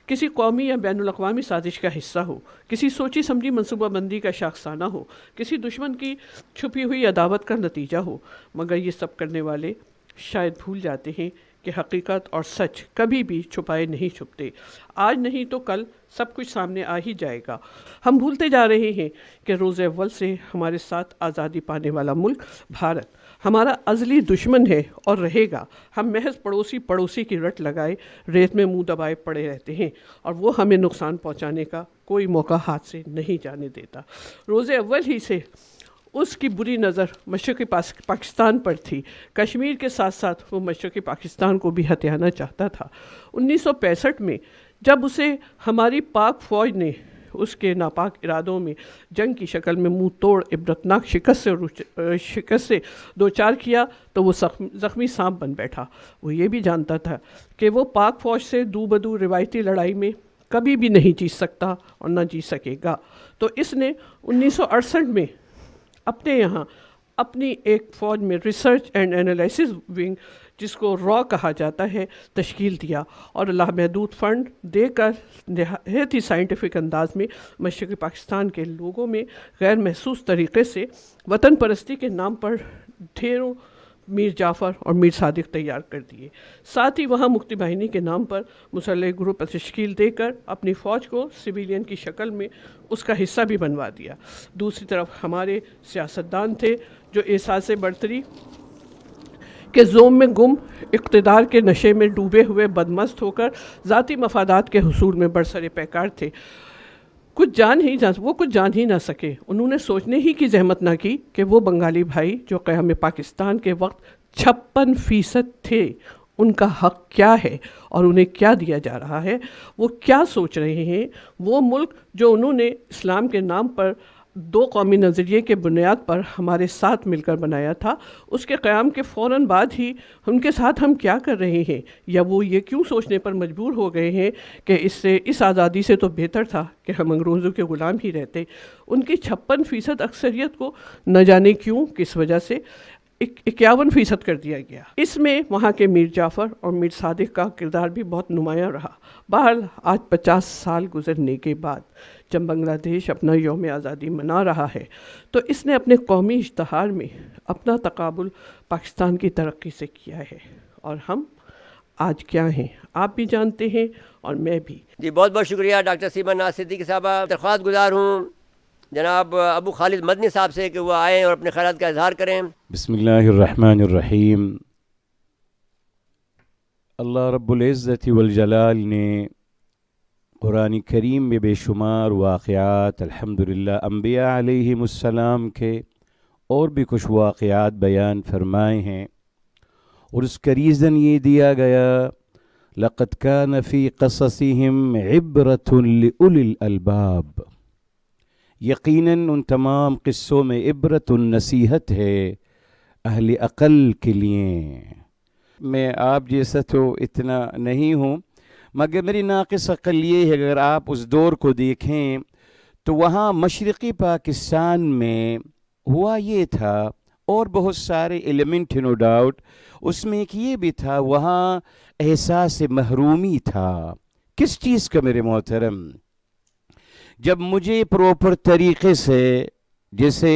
کسی قومی یا بین الاقوامی سازش کا حصہ ہو، کسی سوچی سمجھی منصوبہ بندی کا شاخسانہ ہو، کسی دشمن کی چھپی ہوئی عداوت کا نتیجہ ہو، مگر یہ سب کرنے والے شاید بھول جاتے ہیں کہ حقیقت اور سچ کبھی بھی چھپائے نہیں چھپتے۔ آج نہیں تو کل سب کچھ سامنے آ ہی جائے گا۔ ہم بھولتے جا رہے ہیں کہ روز اول سے ہمارے ساتھ آزادی پانے والا ملک بھارت ہمارا ازلی دشمن ہے اور رہے گا۔ ہم محض پڑوسی کی رٹ لگائے ریت میں منہ دبائے پڑے رہتے ہیں اور وہ ہمیں نقصان پہنچانے کا کوئی موقع ہاتھ سے نہیں جانے دیتا۔ روز اول ہی سے اس کی بری نظر مشرقی پاکستان پر تھی۔ کشمیر کے ساتھ ساتھ وہ مشرقی پاکستان کو بھی ہتھیانا چاہتا تھا۔ 1965 میں جب اسے ہماری پاک فوج نے اس کے ناپاک ارادوں میں جنگ کی شکل میں منہ توڑ عبرتناک شکست سے دوچار کیا تو وہ زخمی سانپ بن بیٹھا۔ وہ یہ بھی جانتا تھا کہ وہ پاک فوج سے دو بدو روایتی لڑائی میں کبھی بھی نہیں جیت سکتا اور نہ جیت سکے گا، تو اس نے 1968 میں اپنے یہاں اپنی ایک فوج میں ریسرچ اینڈ انالیسس ونگ، جس کو را کہا جاتا ہے، تشکیل دیا اور لامحدود فنڈ دے کر نہایت ہی سائنٹیفک انداز میں مشرقی پاکستان کے لوگوں میں غیر محسوس طریقے سے وطن پرستی کے نام پر ڈھیروں میر جعفر اور میر صادق تیار کر دیے۔ ساتھ ہی وہاں مکتی باہنی کے نام پر مسلح گروپ تشکیل دے کر اپنی فوج کو سویلین کی شکل میں اس کا حصہ بھی بنوا دیا۔ دوسری طرف ہمارے سیاستدان تھے جو احساس برتری کے زوم میں گم، اقتدار کے نشے میں ڈوبے ہوئے بدمست ہو کر ذاتی مفادات کے حصول میں برسر پیکار تھے۔ وہ کچھ جان ہی نہ سکے۔ انہوں نے سوچنے ہی کی زحمت نہ کی کہ وہ بنگالی بھائی جو قیام پاکستان کے وقت 56% تھے، ان کا حق کیا ہے اور انہیں کیا دیا جا رہا ہے، وہ کیا سوچ رہے ہیں۔ وہ ملک جو انہوں نے اسلام کے نام پر دو قومی نظریے کے بنیاد پر ہمارے ساتھ مل کر بنایا تھا، اس کے قیام کے فوراً بعد ہی ان کے ساتھ ہم کیا کر رہے ہیں، یا وہ یہ کیوں سوچنے پر مجبور ہو گئے ہیں کہ اس آزادی سے تو بہتر تھا کہ ہم انگریزوں کے غلام ہی رہتے۔ ان کی 56% اکثریت کو نہ جانے کیوں کس وجہ سے 51% کر دیا گیا۔ اس میں وہاں کے میر جعفر اور میر صادق کا کردار بھی بہت نمایاں رہا۔ بہرحال آج 50 سال گزرنے کے بعد جب بنگلہ دیش اپنا یوم آزادی منا رہا ہے تو اس نے اپنے قومی اشتہار میں اپنا تقابل پاکستان کی ترقی سے کیا ہے، اور ہم آج کیا ہیں آپ بھی جانتے ہیں اور میں بھی۔ جی بہت بہت شکریہ ڈاکٹر سیما ناز صدیقی صاحبہ۔ درخواست گزار ہوں جناب ابو خالد مدنی صاحب سے کہ وہ آئیں اور اپنے خیالات کا اظہار کریں۔ بسم اللہ الرحمن الرحیم۔ اللہ رب العزت والجلال نے قرآن کریم میں بے شمار واقعات الحمدللہ انبیاء علیہم السلام کے اور بھی کچھ واقعات بیان فرمائے ہیں، اور اس کا ریزن یہ دیا گیا لقد كان في قصصهم عبرة لأولي الألباب، یقیناً ان تمام قصوں میں عبرت نصیحت ہے اہل عقل کے لیے۔ میں آپ جیسا تو اتنا نہیں ہوں، مگر میری ناقص عقل یہ ہے، اگر آپ اس دور کو دیکھیں تو وہاں مشرقی پاکستان میں ہوا یہ تھا، اور بہت سارے ایلیمنٹ نو ڈاؤٹ، اس میں ایک یہ بھی تھا، وہاں احساس محرومی تھا۔ کس چیز کا میرے محترم؟ جب مجھے پروپر طریقے سے، جیسے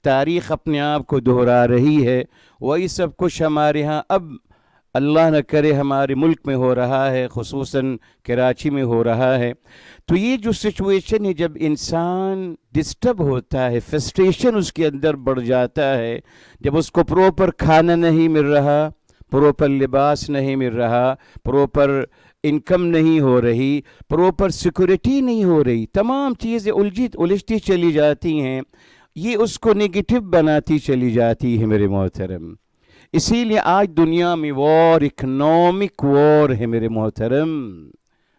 تاریخ اپنے آپ کو دہرا رہی ہے، وہی سب کچھ ہمارے ہاں اب اللہ نہ کرے ہمارے ملک میں ہو رہا ہے، خصوصاً کراچی میں ہو رہا ہے، تو یہ جو سچویشن ہے، جب انسان ڈسٹرب ہوتا ہے، فرسٹریشن اس کے اندر بڑھ جاتا ہے، جب اس کو پروپر کھانا نہیں مل رہا، پروپر لباس نہیں مل رہا، پروپر انکم نہیں ہو رہی، پروپر سیکورٹی نہیں ہو رہی، تمام چیزیں الجھتی چلی جاتی ہیں، یہ اس کو نگیٹو بناتی چلی جاتی ہے میرے محترم۔ اسی لیے آج دنیا میں وار، اکنامک وار ہے میرے محترم۔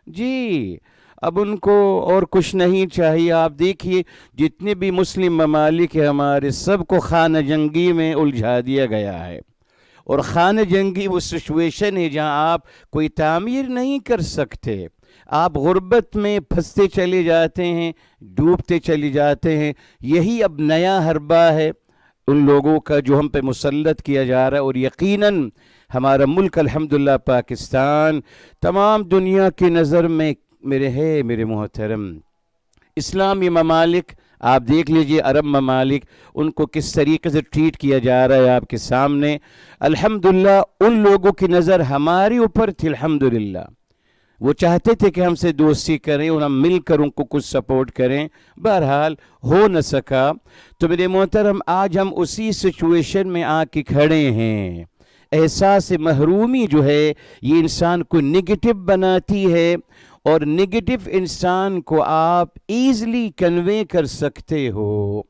جی اب ان کو اور کچھ نہیں چاہیے۔ آپ دیکھیے جتنے بھی مسلم ممالک ہیں ہمارے، سب کو خانہ جنگی میں الجھا دیا گیا ہے، اور خانہ جنگی وہ سچویشن ہے جہاں آپ کوئی تعمیر نہیں کر سکتے، آپ غربت میں پھنستے چلے جاتے ہیں، ڈوبتے چلے جاتے ہیں۔ یہی اب نیا حربہ ہے، ان لوگوں کا جو ہم پہ مسلط کیا جا رہا ہے، اور یقیناً ہمارا ملک الحمدللہ پاکستان تمام دنیا کی نظر میں میرے محترم اسلامی ممالک، آپ دیکھ لیجئے عرب ممالک، ان کو کس طریقے سے ٹریٹ کیا جا رہا ہے آپ کے سامنے. الحمدللہ ان لوگوں کی نظر ہمارے اوپر تھی. الحمدللہ وہ چاہتے تھے کہ ہم سے دوستی کریں اور ہم مل کر ان کو کچھ سپورٹ کریں، بہرحال ہو نہ سکا. تو میرے محترم آج ہم اسی سچویشن میں آ کے کھڑے ہیں. احساس محرومی جو ہے یہ انسان کو نگیٹو بناتی ہے، اور نگیٹو انسان کو آپ ایزلی کنوے کر سکتے ہو.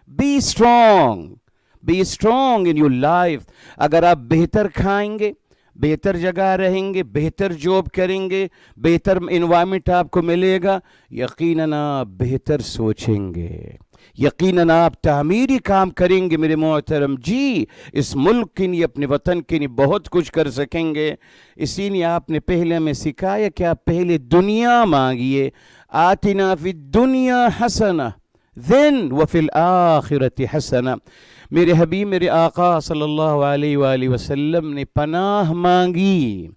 Be strong in your life. اگر آپ بہتر کھائیں گے، بہتر جگہ رہیں گے، بہتر جاب کریں گے، بہتر انوائرمنٹ آپ کو ملے گا، یقیناً آپ بہتر سوچیں گے، یقیناً آپ تعمیری کام کریں گے میرے محترم. جی اس ملک کے لیے، اپنے وطن کے لیے بہت کچھ کر سکیں گے. اسی لیے آپ نے پہلے ہمیں سکھایا کہ آپ پہلے دنیا مانگیے. آتنا فی الدنیا حسنہ then وفی الآخرۃ حسنہ. میرے حبیب، میرے آقا صلی اللہ علیہ وآلہ وسلم نے پناہ مانگی.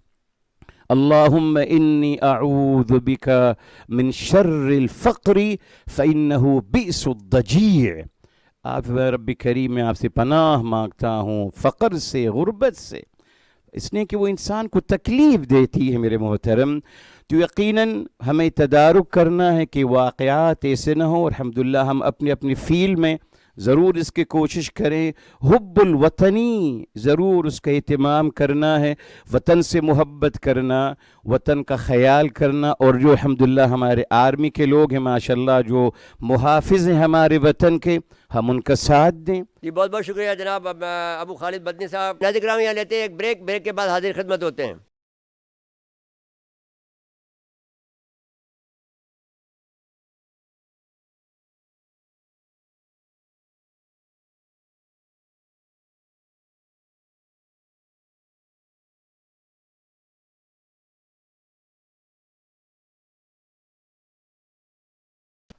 اللہم انی اعوذ بک من شر الفقر فإنہ بئس الضجیع. آپ رب کریم، میں آپ سے پناہ مانگتا ہوں فقر سے، غربت سے، اس نے کہ وہ انسان کو تکلیف دیتی ہے میرے محترم. تو یقیناً ہمیں تدارک کرنا ہے کہ واقعات ایسے نہ ہوں. الحمدللہ ہم اپنی فیلڈ میں ضرور اس کی کوشش کریں. حب الوطنی ضرور اس کا اہتمام کرنا ہے، وطن سے محبت کرنا، وطن کا خیال کرنا. اور جو الحمدللہ ہمارے آرمی کے لوگ ہیں ماشاءاللہ، جو محافظ ہیں ہمارے وطن کے، ہم ان کا ساتھ دیں. جی بہت بہت شکریہ جناب ابو خالد مدنی صاحب. ناظرین کرام یہاں لیتے ہیں ایک بریک کے بعد حاضر خدمت ہوتے ہیں.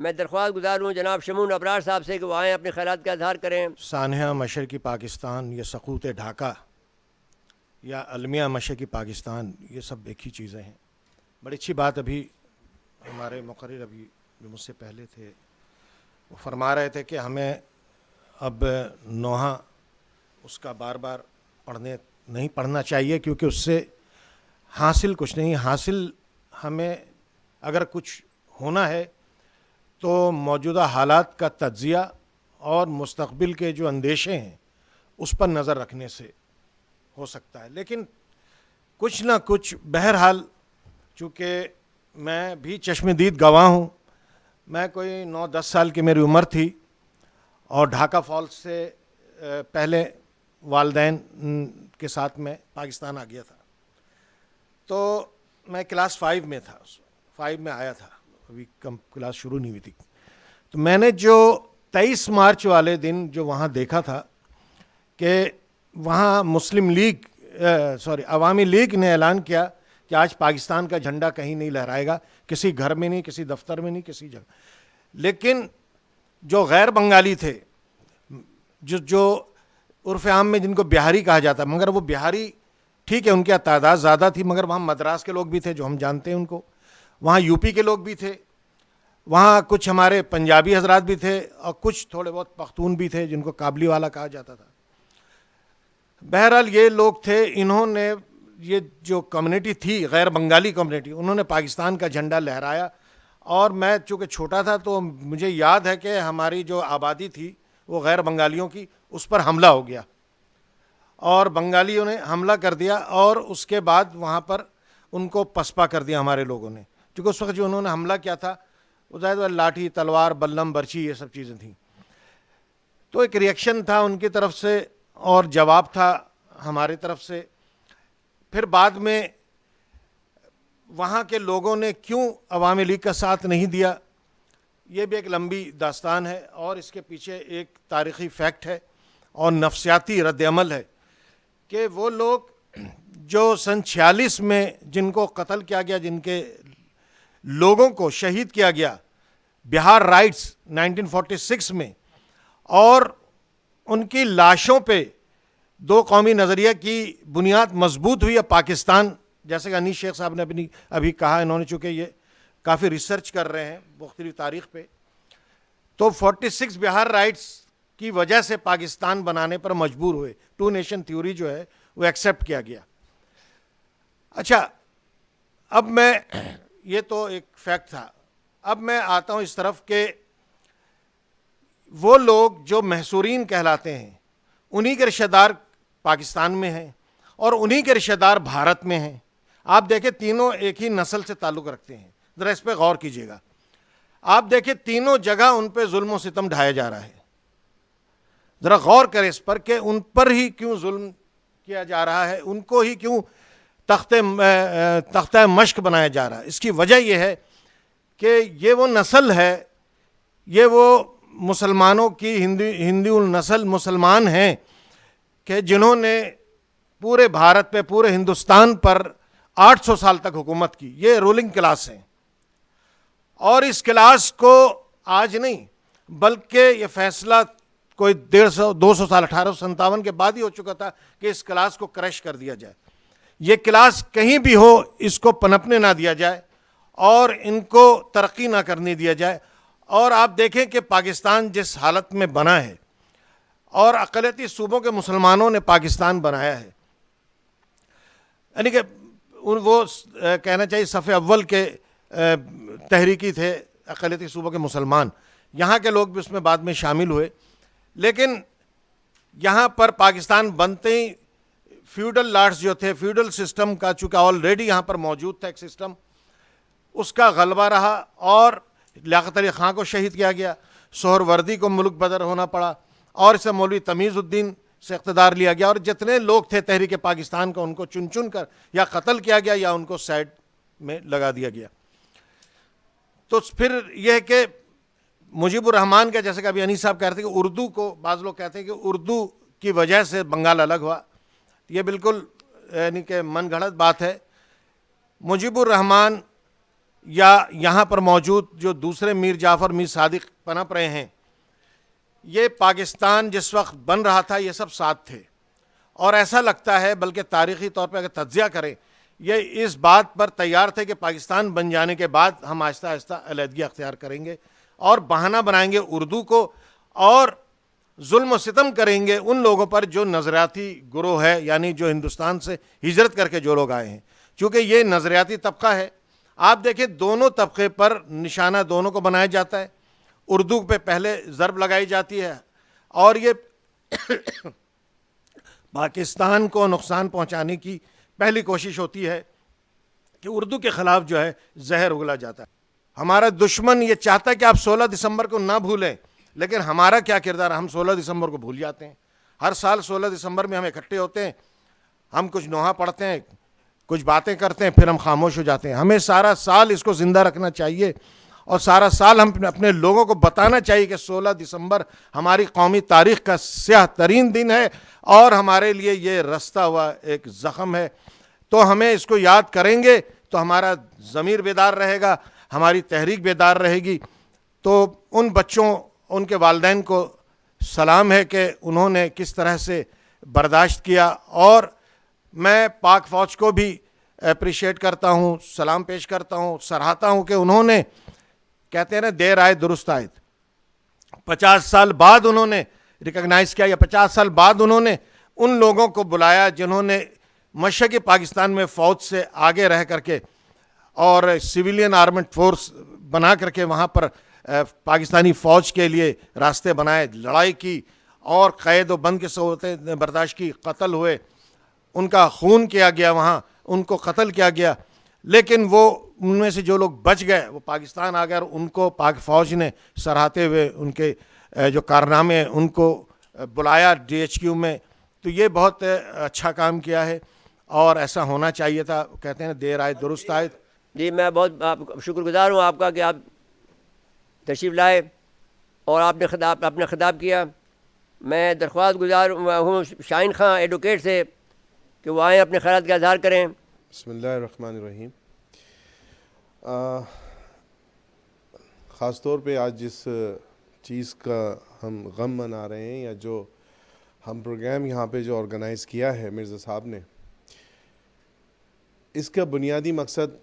میں درخواست گزار ہوں جناب شمون ابرار صاحب سے کہ وہ آئیں، اپنے خیالات کا اظہار کریں. سانحہ مشرقی پاکستان یا سقوط ڈھاکہ یا المیہ مشرقی پاکستان، یہ سب ایک ہی چیزیں ہیں. بڑی اچھی بات ابھی ہمارے مقرر ابھی جو مجھ سے پہلے تھے وہ فرما رہے تھے کہ ہمیں اب نوحہ اس کا بار بار نہیں پڑھنا چاہیے، کیونکہ اس سے حاصل کچھ نہیں. حاصل ہمیں اگر کچھ ہونا ہے تو موجودہ حالات کا تجزیہ اور مستقبل کے جو اندیشے ہیں اس پر نظر رکھنے سے ہو سکتا ہے. لیکن کچھ نہ کچھ بہرحال، چونکہ میں بھی چشم دید گواہ ہوں، میں کوئی 9-10 سال کی میری عمر تھی اور ڈھاکہ فالس سے پہلے والدین کے ساتھ میں پاکستان آ گیا تھا. تو میں کلاس 5 میں تھا، 5 میں آیا تھا، ابھی کلاس شروع نہیں ہوئی تھی. تو میں نے جو 23 مارچ والے دن جو وہاں دیکھا تھا کہ وہاں عوامی لیگ نے اعلان کیا کہ آج پاکستان کا جھنڈا کہیں نہیں لہرائے گا، کسی گھر میں نہیں، کسی دفتر میں نہیں، کسی جگہ. لیکن جو غیر بنگالی تھے، جو عرف عام میں جن کو بہاری کہا جاتا، مگر وہ بہاری ٹھیک ہے ان کی تعداد زیادہ تھی، مگر وہاں مدراس کے لوگ بھی تھے جو ہم جانتے ہیں ان کو، وہاں یو پی کے لوگ بھی تھے، وہاں کچھ ہمارے پنجابی حضرات بھی تھے، اور کچھ تھوڑے بہت پختون بھی تھے جن کو کابلی والا کہا جاتا تھا. بہرحال یہ لوگ تھے، انہوں نے یہ جو کمیونٹی تھی غیر بنگالی کمیونٹی، انہوں نے پاکستان کا جھنڈا لہرایا. اور میں چونکہ چھوٹا تھا تو مجھے یاد ہے کہ ہماری جو آبادی تھی وہ غیر بنگالیوں کی، اس پر حملہ ہو گیا اور بنگالیوں نے حملہ کر دیا، اور اس کے بعد وہاں پر ان کو پسپا کر دیا ہمارے لوگوں نے. کیونکہ اس وقت جو انہوں نے حملہ کیا تھا وہ ظاہر لاٹھی، تلوار، بلم، برچی، یہ سب چیزیں تھیں. تو ایک ریئیکشن تھا ان کی طرف سے اور جواب تھا ہماری طرف سے. پھر بعد میں وہاں کے لوگوں نے کیوں عوامی لیگ کا ساتھ نہیں دیا، یہ بھی ایک لمبی داستان ہے، اور اس کے پیچھے ایک تاریخی فیکٹ ہے اور نفسیاتی رد عمل ہے کہ وہ لوگ جو سن 46 میں جن کو قتل کیا گیا، جن کے لوگوں کو شہید کیا گیا بہار رائٹس 1946 میں، اور ان کی لاشوں پہ دو قومی نظریہ کی بنیاد مضبوط ہوئی ہے پاکستان، جیسے کہ انیس شیخ صاحب نے ابھی کہا، انہوں نے چونکہ یہ کافی ریسرچ کر رہے ہیں مختلف تاریخ پہ، تو 46 بہار رائٹس کی وجہ سے پاکستان بنانے پر مجبور ہوئے، 2 نیشن تھیوری جو ہے وہ ایکسیپٹ کیا گیا۔ اچھا، اب میں، یہ تو ایک فیکٹ تھا، اب میں آتا ہوں اس طرف کہ وہ لوگ جو محصورین کہلاتے ہیں انہی کے رشتہ دار پاکستان میں ہیں اور انہی کے رشتہ دار بھارت میں ہیں۔ آپ دیکھیں تینوں ایک ہی نسل سے تعلق رکھتے ہیں، ذرا اس پہ غور کیجئے گا۔ آپ دیکھیں تینوں جگہ ان پہ ظلم و ستم ڈھایا جا رہا ہے، ذرا غور کریں اس پر کہ ان پر ہی کیوں ظلم کیا جا رہا ہے، ان کو ہی کیوں تختہ مشق بنایا جا رہا ہے۔ اس کی وجہ یہ ہے کہ یہ وہ نسل ہے، یہ وہ مسلمانوں کی ہندو نسل مسلمان ہیں کہ جنہوں نے پورے بھارت پہ، پورے ہندوستان پر 800 سال تک حکومت کی۔ یہ رولنگ کلاس ہیں، اور اس کلاس کو آج نہیں بلکہ یہ فیصلہ کوئی 200 سال 1857 کے بعد ہی ہو چکا تھا کہ اس کلاس کو کریش کر دیا جائے۔ یہ کلاس کہیں بھی ہو اس کو پنپنے نہ دیا جائے اور ان کو ترقی نہ کرنے دیا جائے۔ اور آپ دیکھیں کہ پاکستان جس حالت میں بنا ہے، اور اقلیتی صوبوں کے مسلمانوں نے پاکستان بنایا ہے، یعنی کہ وہ کہنا چاہیے صف اول کے تحریکی تھے اقلیتی صوبوں کے مسلمان، یہاں کے لوگ بھی اس میں بعد میں شامل ہوئے، لیکن یہاں پر پاکستان بنتے ہی فیوڈل لاٹس جو تھے، فیوڈل سسٹم کا چونکہ آلریڈی یہاں پر موجود تھا ایک سسٹم، اس کا غلبہ رہا، اور لیاقت علی خان کو شہید کیا گیا، سہروردی کو ملک بدر ہونا پڑا، اور اسے مولوی تمیز الدین سے اقتدار لیا گیا، اور جتنے لوگ تھے تحریک پاکستان کو ان کو چن چن کر یا قتل کیا گیا یا ان کو سائڈ میں لگا دیا گیا۔ تو پھر یہ ہے کہ مجیب الرحمان کا، جیسے کہ ابھی انیس صاحب کہتے ہیں کہ اردو کو، بعض لوگ کہتے ہیں کہ اردو کی وجہ سے بنگال الگ ہوا، یہ بالکل یعنی کہ من گھڑت بات ہے۔ مجیب الرحمان یا یہاں پر موجود جو دوسرے میر جعفر، میر صادق پنپ رہے ہیں، یہ پاکستان جس وقت بن رہا تھا یہ سب ساتھ تھے، اور ایسا لگتا ہے بلکہ تاریخی طور پہ اگر تجزیہ کریں یہ اس بات پر تیار تھے کہ پاکستان بن جانے کے بعد ہم آہستہ آہستہ علیحدگی اختیار کریں گے اور بہانہ بنائیں گے اردو کو، اور ظلم و ستم کریں گے ان لوگوں پر جو نظریاتی گروہ ہے، یعنی جو ہندوستان سے ہجرت کر کے جو لوگ آئے ہیں، چونکہ یہ نظریاتی طبقہ ہے۔ آپ دیکھیں دونوں طبقے پر نشانہ دونوں کو بنایا جاتا ہے، اردو پہ پہلے ضرب لگائی جاتی ہے، اور یہ پاکستان کو نقصان پہنچانے کی پہلی کوشش ہوتی ہے کہ اردو کے خلاف جو ہے زہر اگلا جاتا ہے۔ ہمارا دشمن یہ چاہتا ہے کہ آپ 16 دسمبر کو نہ بھولیں، لیکن ہمارا کیا کردار ہے؟ ہم 16 دسمبر کو بھول جاتے ہیں۔ ہر سال 16 دسمبر میں ہم اکٹھے ہوتے ہیں، ہم کچھ نوحہ پڑھتے ہیں، کچھ باتیں کرتے ہیں، پھر ہم خاموش ہو جاتے ہیں۔ ہمیں سارا سال اس کو زندہ رکھنا چاہیے، اور سارا سال ہم اپنے لوگوں کو بتانا چاہیے کہ 16 دسمبر ہماری قومی تاریخ کا سیاہ ترین دن ہے، اور ہمارے لیے یہ رستہ ہوا ایک زخم ہے۔ تو ہمیں اس کو یاد کریں گے تو ہمارا ضمیر بیدار رہے گا، ہماری تحریک بیدار رہے گی۔ تو ان بچوں، ان کے والدین کو سلام ہے کہ انہوں نے کس طرح سے برداشت کیا، اور میں پاک فوج کو بھی اپریشیٹ کرتا ہوں، سلام پیش کرتا ہوں، سراہتا ہوں کہ انہوں نے، کہتے ہیں نا دیر آئے درست آئے، 50 سال بعد انہوں نے ریکگنائز کیا، یا 50 سال بعد انہوں نے ان لوگوں کو بلایا جنہوں نے مشرقی پاکستان میں فوج سے آگے رہ کر کے اور سویلین آرمڈ فورس بنا کر کے وہاں پر پاکستانی فوج کے لیے راستے بنائے، لڑائی کی، اور قید و بند کی صورتیں برداشت کی، قتل ہوئے، ان کا خون کیا گیا، وہاں ان کو قتل کیا گیا، لیکن وہ ان میں سے جو لوگ بچ گئے وہ پاکستان آ گئے، اور ان کو پاک فوج نے سراہتے ہوئے ان کے جو کارنامے ہیں ان کو بلایا DHQ میں۔ تو یہ بہت اچھا کام کیا ہے، اور ایسا ہونا چاہیے تھا۔ کہتے ہیں دیر آئے درست آئے۔ جی میں بہت شکر گزار ہوں آپ کا کہ آپ تشریف لائے اور آپ نے خطاب کیا۔ میں درخواست گزار ہوں شاہین خان ایڈوکیٹ سے کہ وہ آئیں اپنے خیالات کا اظہار کریں۔ بسم اللہ الرحمن الرحیم۔ خاص طور پہ آج جس چیز کا ہم غم منا رہے ہیں، یا جو ہم پروگرام یہاں پہ جو آرگنائز کیا ہے مرزا صاحب نے، اس کا بنیادی مقصد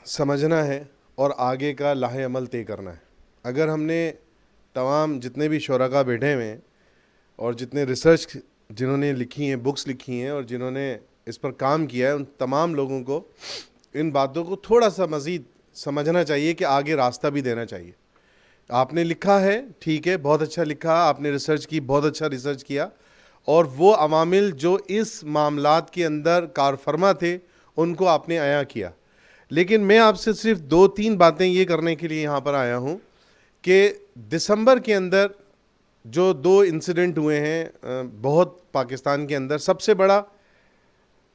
سمجھنا ہے اور آگے کا لاہ عمل طے کرنا ہے۔ اگر ہم نے تمام جتنے بھی شرکاء بیٹھے ہوئے ہیں اور جتنے ریسرچ جنہوں نے لکھی ہیں، بکس لکھی ہیں اور جنہوں نے اس پر کام کیا ہے، ان تمام لوگوں کو ان باتوں کو تھوڑا سا مزید سمجھنا چاہیے کہ آگے راستہ بھی دینا چاہیے۔ آپ نے لکھا ہے، ٹھیک ہے، بہت اچھا لکھا، آپ نے ریسرچ کی، بہت اچھا ریسرچ کیا، اور وہ عوامل جو اس معاملات کے اندر کار فرما تھے ان کو آپ نے عیاں کیا۔ لیکن میں آپ سے صرف 2-3 باتیں یہ کرنے کے لیے یہاں پر آیا ہوں کہ دسمبر کے اندر جو 2 انسیڈنٹ ہوئے ہیں بہت پاکستان کے اندر، سب سے بڑا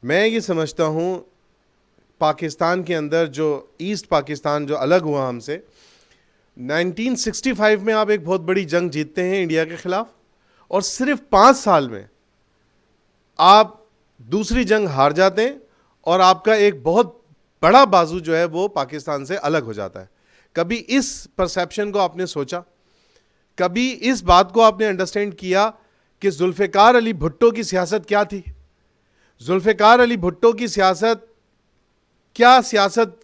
میں یہ سمجھتا ہوں پاکستان کے اندر جو ایسٹ پاکستان جو الگ ہوا ہم سے، 1965 میں آپ ایک بہت بڑی جنگ جیتتے ہیں انڈیا کے خلاف، اور صرف 5 سال میں آپ دوسری جنگ ہار جاتے ہیں اور آپ کا ایک بہت بڑا بازو جو ہے وہ پاکستان سے الگ ہو جاتا ہے۔ کبھی اس پرسیپشن کو آپ نے سوچا؟ کبھی اس بات کو آپ نے انڈرسٹینڈ کیا کہ ذوالفقار علی بھٹو کی سیاست کیا تھی؟ ذوالفقار علی بھٹو کی سیاست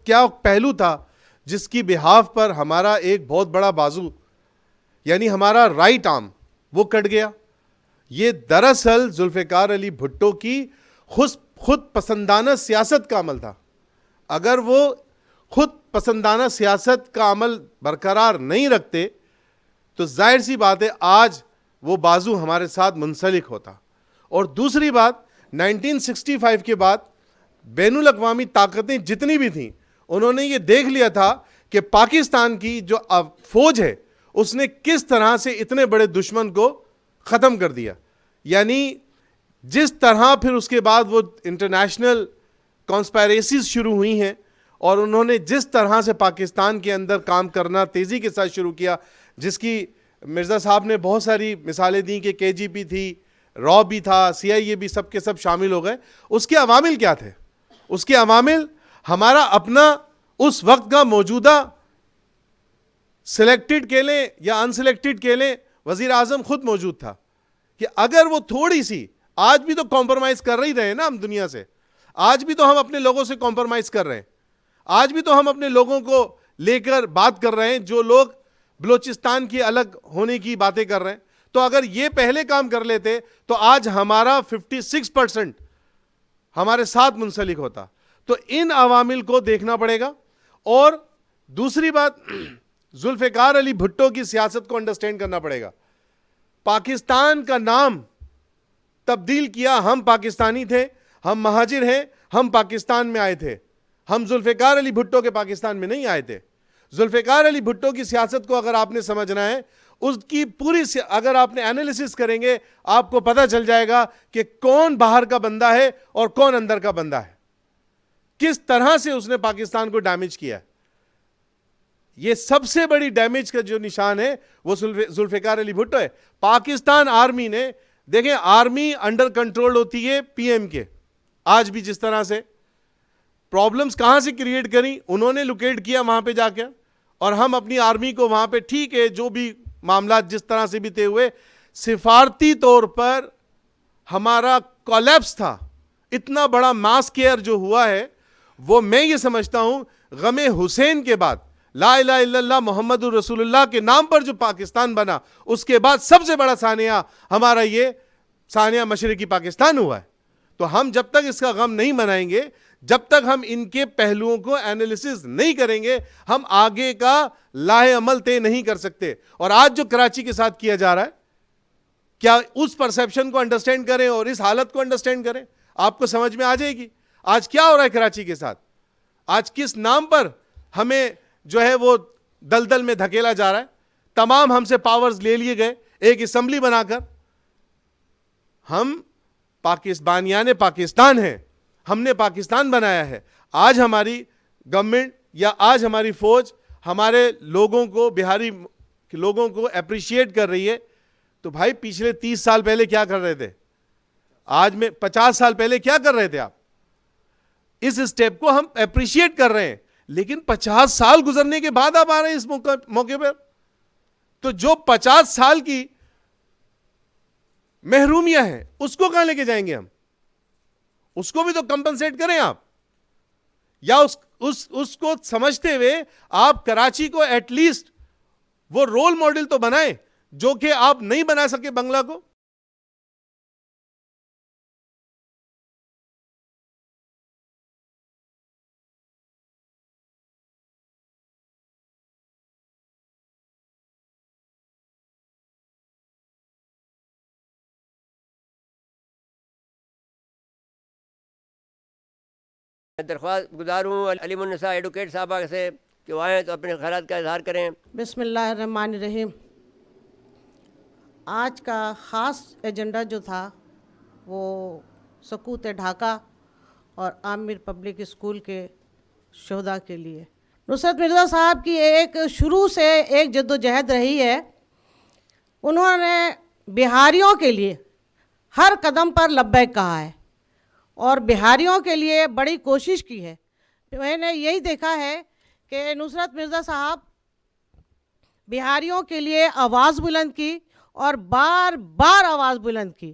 کیا پہلو تھا جس کی بہاف پر ہمارا ایک بہت بڑا بازو، یعنی ہمارا رائٹ آرم، وہ کٹ گیا؟ یہ دراصل ذوالفقار علی بھٹو کی خود پسندانہ سیاست کا عمل تھا۔ اگر وہ خود پسندانہ سیاست کا عمل برقرار نہیں رکھتے تو ظاہر سی بات ہے آج وہ بازو ہمارے ساتھ منسلک ہوتا۔ اور دوسری بات، 1965 کے بعد بین الاقوامی طاقتیں جتنی بھی تھیں، انہوں نے یہ دیکھ لیا تھا کہ پاکستان کی جو فوج ہے اس نے کس طرح سے اتنے بڑے دشمن کو ختم کر دیا۔ یعنی جس طرح پھر اس کے بعد وہ انٹرنیشنل کانسپائریسیز شروع ہوئی ہیں اور انہوں نے جس طرح سے پاکستان کے اندر کام کرنا تیزی کے ساتھ شروع کیا، جس کی مرزا صاحب نے بہت ساری مثالیں دیں کہ KGP تھی، را بھی تھا، CIA بھی، سب کے سب شامل ہو گئے۔ اس کے عوامل کیا تھے؟ اس کے عوامل ہمارا اپنا اس وقت کا موجودہ سلیکٹڈ کہہ لیں یا ان سلیکٹڈ کہہ لیں وزیر اعظم خود موجود تھا، کہ اگر وہ تھوڑی سی، آج بھی تو کمپرومائز کر رہے ہیں نا ہم دنیا سے، آج بھی تو ہم اپنے لوگوں سے کمپرومائز کر رہے ہیں، آج بھی تو ہم اپنے لوگوں کو لے کر بات کر رہے ہیں، جو لوگ بلوچستان کی الگ ہونے کی باتیں کر رہے ہیں۔ تو اگر یہ پہلے کام کر لیتے تو آج ہمارا 56% ہمارے ساتھ منسلک ہوتا۔ تو ان عوامل کو دیکھنا پڑے گا۔ اور دوسری بات، ذوالفقار علی بھٹو کی سیاست کو انڈرسٹینڈ کرنا پڑے گا۔ پاکستان کا نام تبدیل کیا، ہم پاکستانی تھے، ہم مہاجر ہیں، ہم پاکستان میں آئے تھے، ہم ذوالفقار علی بھٹو کے پاکستان میں نہیں آئے تھے۔ ذوالفقار علی بھٹو کی سیاست کو اگر آپ نے سمجھنا ہے، اس کی پوری اگر آپ نے انالیسس کریں گے، آپ کو پتہ چل جائے گا کہ کون باہر کا بندہ ہے اور کون اندر کا بندہ ہے، کس طرح سے اس نے پاکستان کو ڈیمیج کیا ہے۔ یہ سب سے بڑی ڈیمیج کا جو نشان ہے وہ ذوالفقار علی بھٹو ہے۔ پاکستان آرمی نے، دیکھیں آرمی انڈر کنٹرول ہوتی ہے PM کے، آج بھی جس طرح سے پرابلمز کہاں سے کریٹ کریں انہوں نے لوکیٹ کیا وہاں پہ جا کے، اور ہم اپنی آرمی کو وہاں پہ، ٹھیک ہے جو بھی معاملات جس طرح سے بھی طے ہوئے، سفارتی طور پر ہمارا کولیپس تھا۔ اتنا بڑا ماس کیئر جو ہوا ہے وہ میں یہ سمجھتا ہوں غم حسین کے بعد، لا الہ الا اللہ محمد الرسول اللہ کے نام پر جو پاکستان بنا، اس کے بعد سب سے بڑا سانحہ ہمارا یہ سانحہ مشرقی پاکستان ہوا ہے۔ تو ہم جب تک اس کا غم نہیں منائیں گے، جب تک ہم ان کے پہلوؤں کو انالیسس نہیں کریں گے، ہم آگے کا لاہ عمل طے نہیں کر سکتے۔ اور آج جو کراچی کے ساتھ کیا جا رہا ہے، کیا اس پرسیپشن کو انڈرسٹینڈ کریں اور اس حالت کو انڈرسٹینڈ کریں، آپ کو سمجھ میں آ جائے گی آج کیا ہو رہا ہے کراچی کے ساتھ، آج کس نام پر ہمیں جو ہے وہ دلدل میں دھکیلا جا رہا ہے۔ تمام ہم سے پاورز لے لیے گئے ایک اسمبلی بنا کر۔ ہم بانیان پاکستان ہیں، ہم نے پاکستان بنایا ہے۔ آج ہماری گورنمنٹ یا آج ہماری فوج ہمارے لوگوں کو، بہاری لوگوں کو اپریشیٹ کر رہی ہے، تو بھائی پچھلے 30 سال پہلے کیا کر رہے تھے؟ آج میں 50 سال پہلے کیا کر رہے تھے آپ؟ اس اسٹیپ کو ہم اپریشیٹ کر رہے ہیں، لیکن 50 سال گزرنے کے بعد آپ آ رہے ہیں اس موقع پر۔ تو جو 50 سال کی محرومیاں ہیں, اس کو کہاں لے کے جائیں گے ہم؟ اس کو بھی تو کمپنسیٹ کریں آپ, یا اس کو سمجھتے ہوئے آپ کراچی کو ایٹ لیسٹ وہ رول ماڈل تو بنائیں جو کہ آپ نہیں بنا سکے بنگلہ کو. میں درخواست گزار ہوں علیم النساء ایڈوکیٹ صاحبہ سے کہ وہ آئیں تو اپنے خیالات کا اظہار کریں. بسم اللہ الرحمن الرحیم. آج کا خاص ایجنڈا جو تھا وہ سقوط ڈھاکہ اور عامر پبلک اسکول کے شہداء کے لیے. نصرت مرزا صاحب کی ایک شروع سے ایک جد و جہد رہی ہے. انہوں نے بہاریوں کے لیے ہر قدم پر لبیک کہا ہے اور بہاریوں کے لیے بڑی کوشش کی ہے. میں نے یہی دیکھا ہے کہ نصرت مرزا صاحب بہاریوں کے لیے آواز بلند کی اور بار بار آواز بلند کی.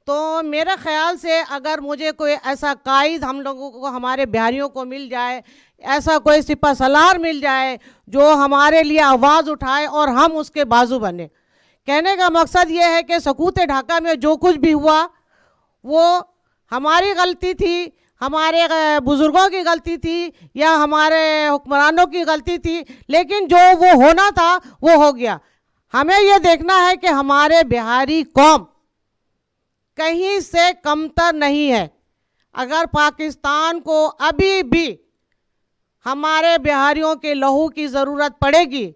تو میرے خیال سے اگر مجھے کوئی ایسا قائد ہم لوگوں کو ہمارے بہاریوں کو مل جائے, ایسا کوئی سپہ سالار مل جائے جو ہمارے لیے آواز اٹھائے اور ہم اس کے بازو بنے. کہنے کا مقصد یہ ہے کہ سقوط ڈھاکہ میں جو کچھ بھی ہوا وہ ہماری غلطی تھی, ہمارے بزرگوں کی غلطی تھی یا ہمارے حکمرانوں کی غلطی تھی, لیکن جو وہ ہونا تھا وہ ہو گیا. ہمیں یہ دیکھنا ہے کہ ہمارے بہاری قوم کہیں سے کمتر نہیں ہے. اگر پاکستان کو ابھی بھی ہمارے بہاریوں کے لہو کی ضرورت پڑے گی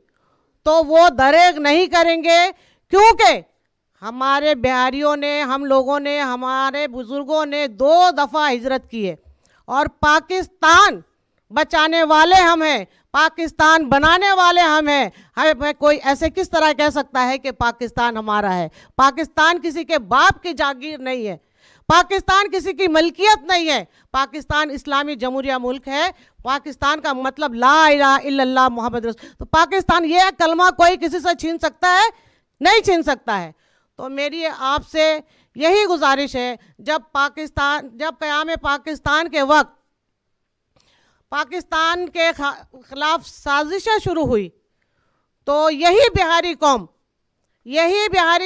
تو وہ دریغ نہیں کریں گے, کیونکہ ہمارے بہاریوں نے, ہم لوگوں نے, ہمارے بزرگوں نے 2 دفعہ ہجرت کی ہے اور پاکستان بچانے والے ہم ہیں, پاکستان بنانے والے ہم ہیں. ہمیں کوئی ایسے کس طرح کہہ سکتا ہے کہ پاکستان ہمارا ہے؟ پاکستان کسی کے باپ کی جاگیر نہیں ہے, پاکستان کسی کی ملکیت نہیں ہے. پاکستان اسلامی جمہوریہ ملک ہے. پاکستان کا مطلب لا الہ الا اللہ محمد رسول. تو پاکستان یہ کلمہ کوئی کسی سے چھین سکتا ہے؟ نہیں چھین سکتا ہے. تو میری آپ سے یہی گزارش ہے, جب قیام پاکستان کے وقت پاکستان کے خلاف سازشیں شروع ہوئی تو یہی بہاری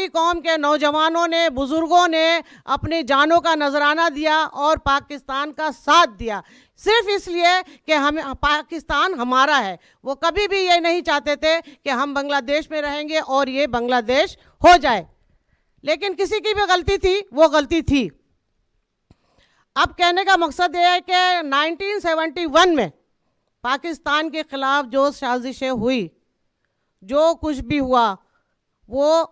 قوم کے نوجوانوں نے, بزرگوں نے اپنی جانوں کا نذرانہ دیا اور پاکستان کا ساتھ دیا, صرف اس لیے کہ ہمیں پاکستان ہمارا ہے. وہ کبھی بھی یہ نہیں چاہتے تھے کہ ہم بنگلہ دیش میں رہیں گے اور یہ بنگلہ دیش ہو جائے. لیکن کسی کی بھی غلطی تھی, وہ غلطی تھی. اب کہنے کا مقصد یہ ہے کہ 1971 میں پاکستان کے خلاف جو سازشیں ہوئی, جو کچھ بھی ہوا, وہ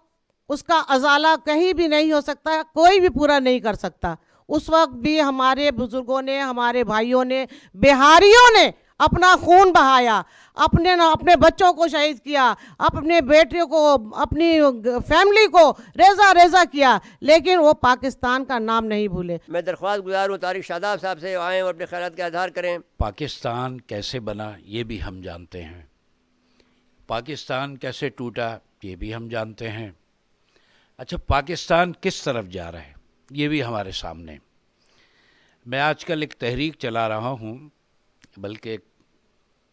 اس کا ازالہ کہیں بھی نہیں ہو سکتا, کوئی بھی پورا نہیں کر سکتا. اس وقت بھی ہمارے بزرگوں نے, ہمارے بھائیوں نے, بہاریوں نے اپنا خون بہایا, اپنے بچوں کو شہید کیا, اپنے بیٹیوں کو, اپنی فیملی کو ریزہ کیا, لیکن وہ پاکستان کا نام نہیں بھولے. میں درخواست گزار ہوں طارق شاداب صاحب سے آئیں اور اپنے خیالات کا اظہار کریں. پاکستان کیسے بنا یہ بھی ہم جانتے ہیں, پاکستان کیسے ٹوٹا یہ بھی ہم جانتے ہیں. اچھا, پاکستان کس طرف جا رہا ہے یہ بھی ہمارے سامنے. میں آج کل ایک تحریک چلا رہا ہوں, بلکہ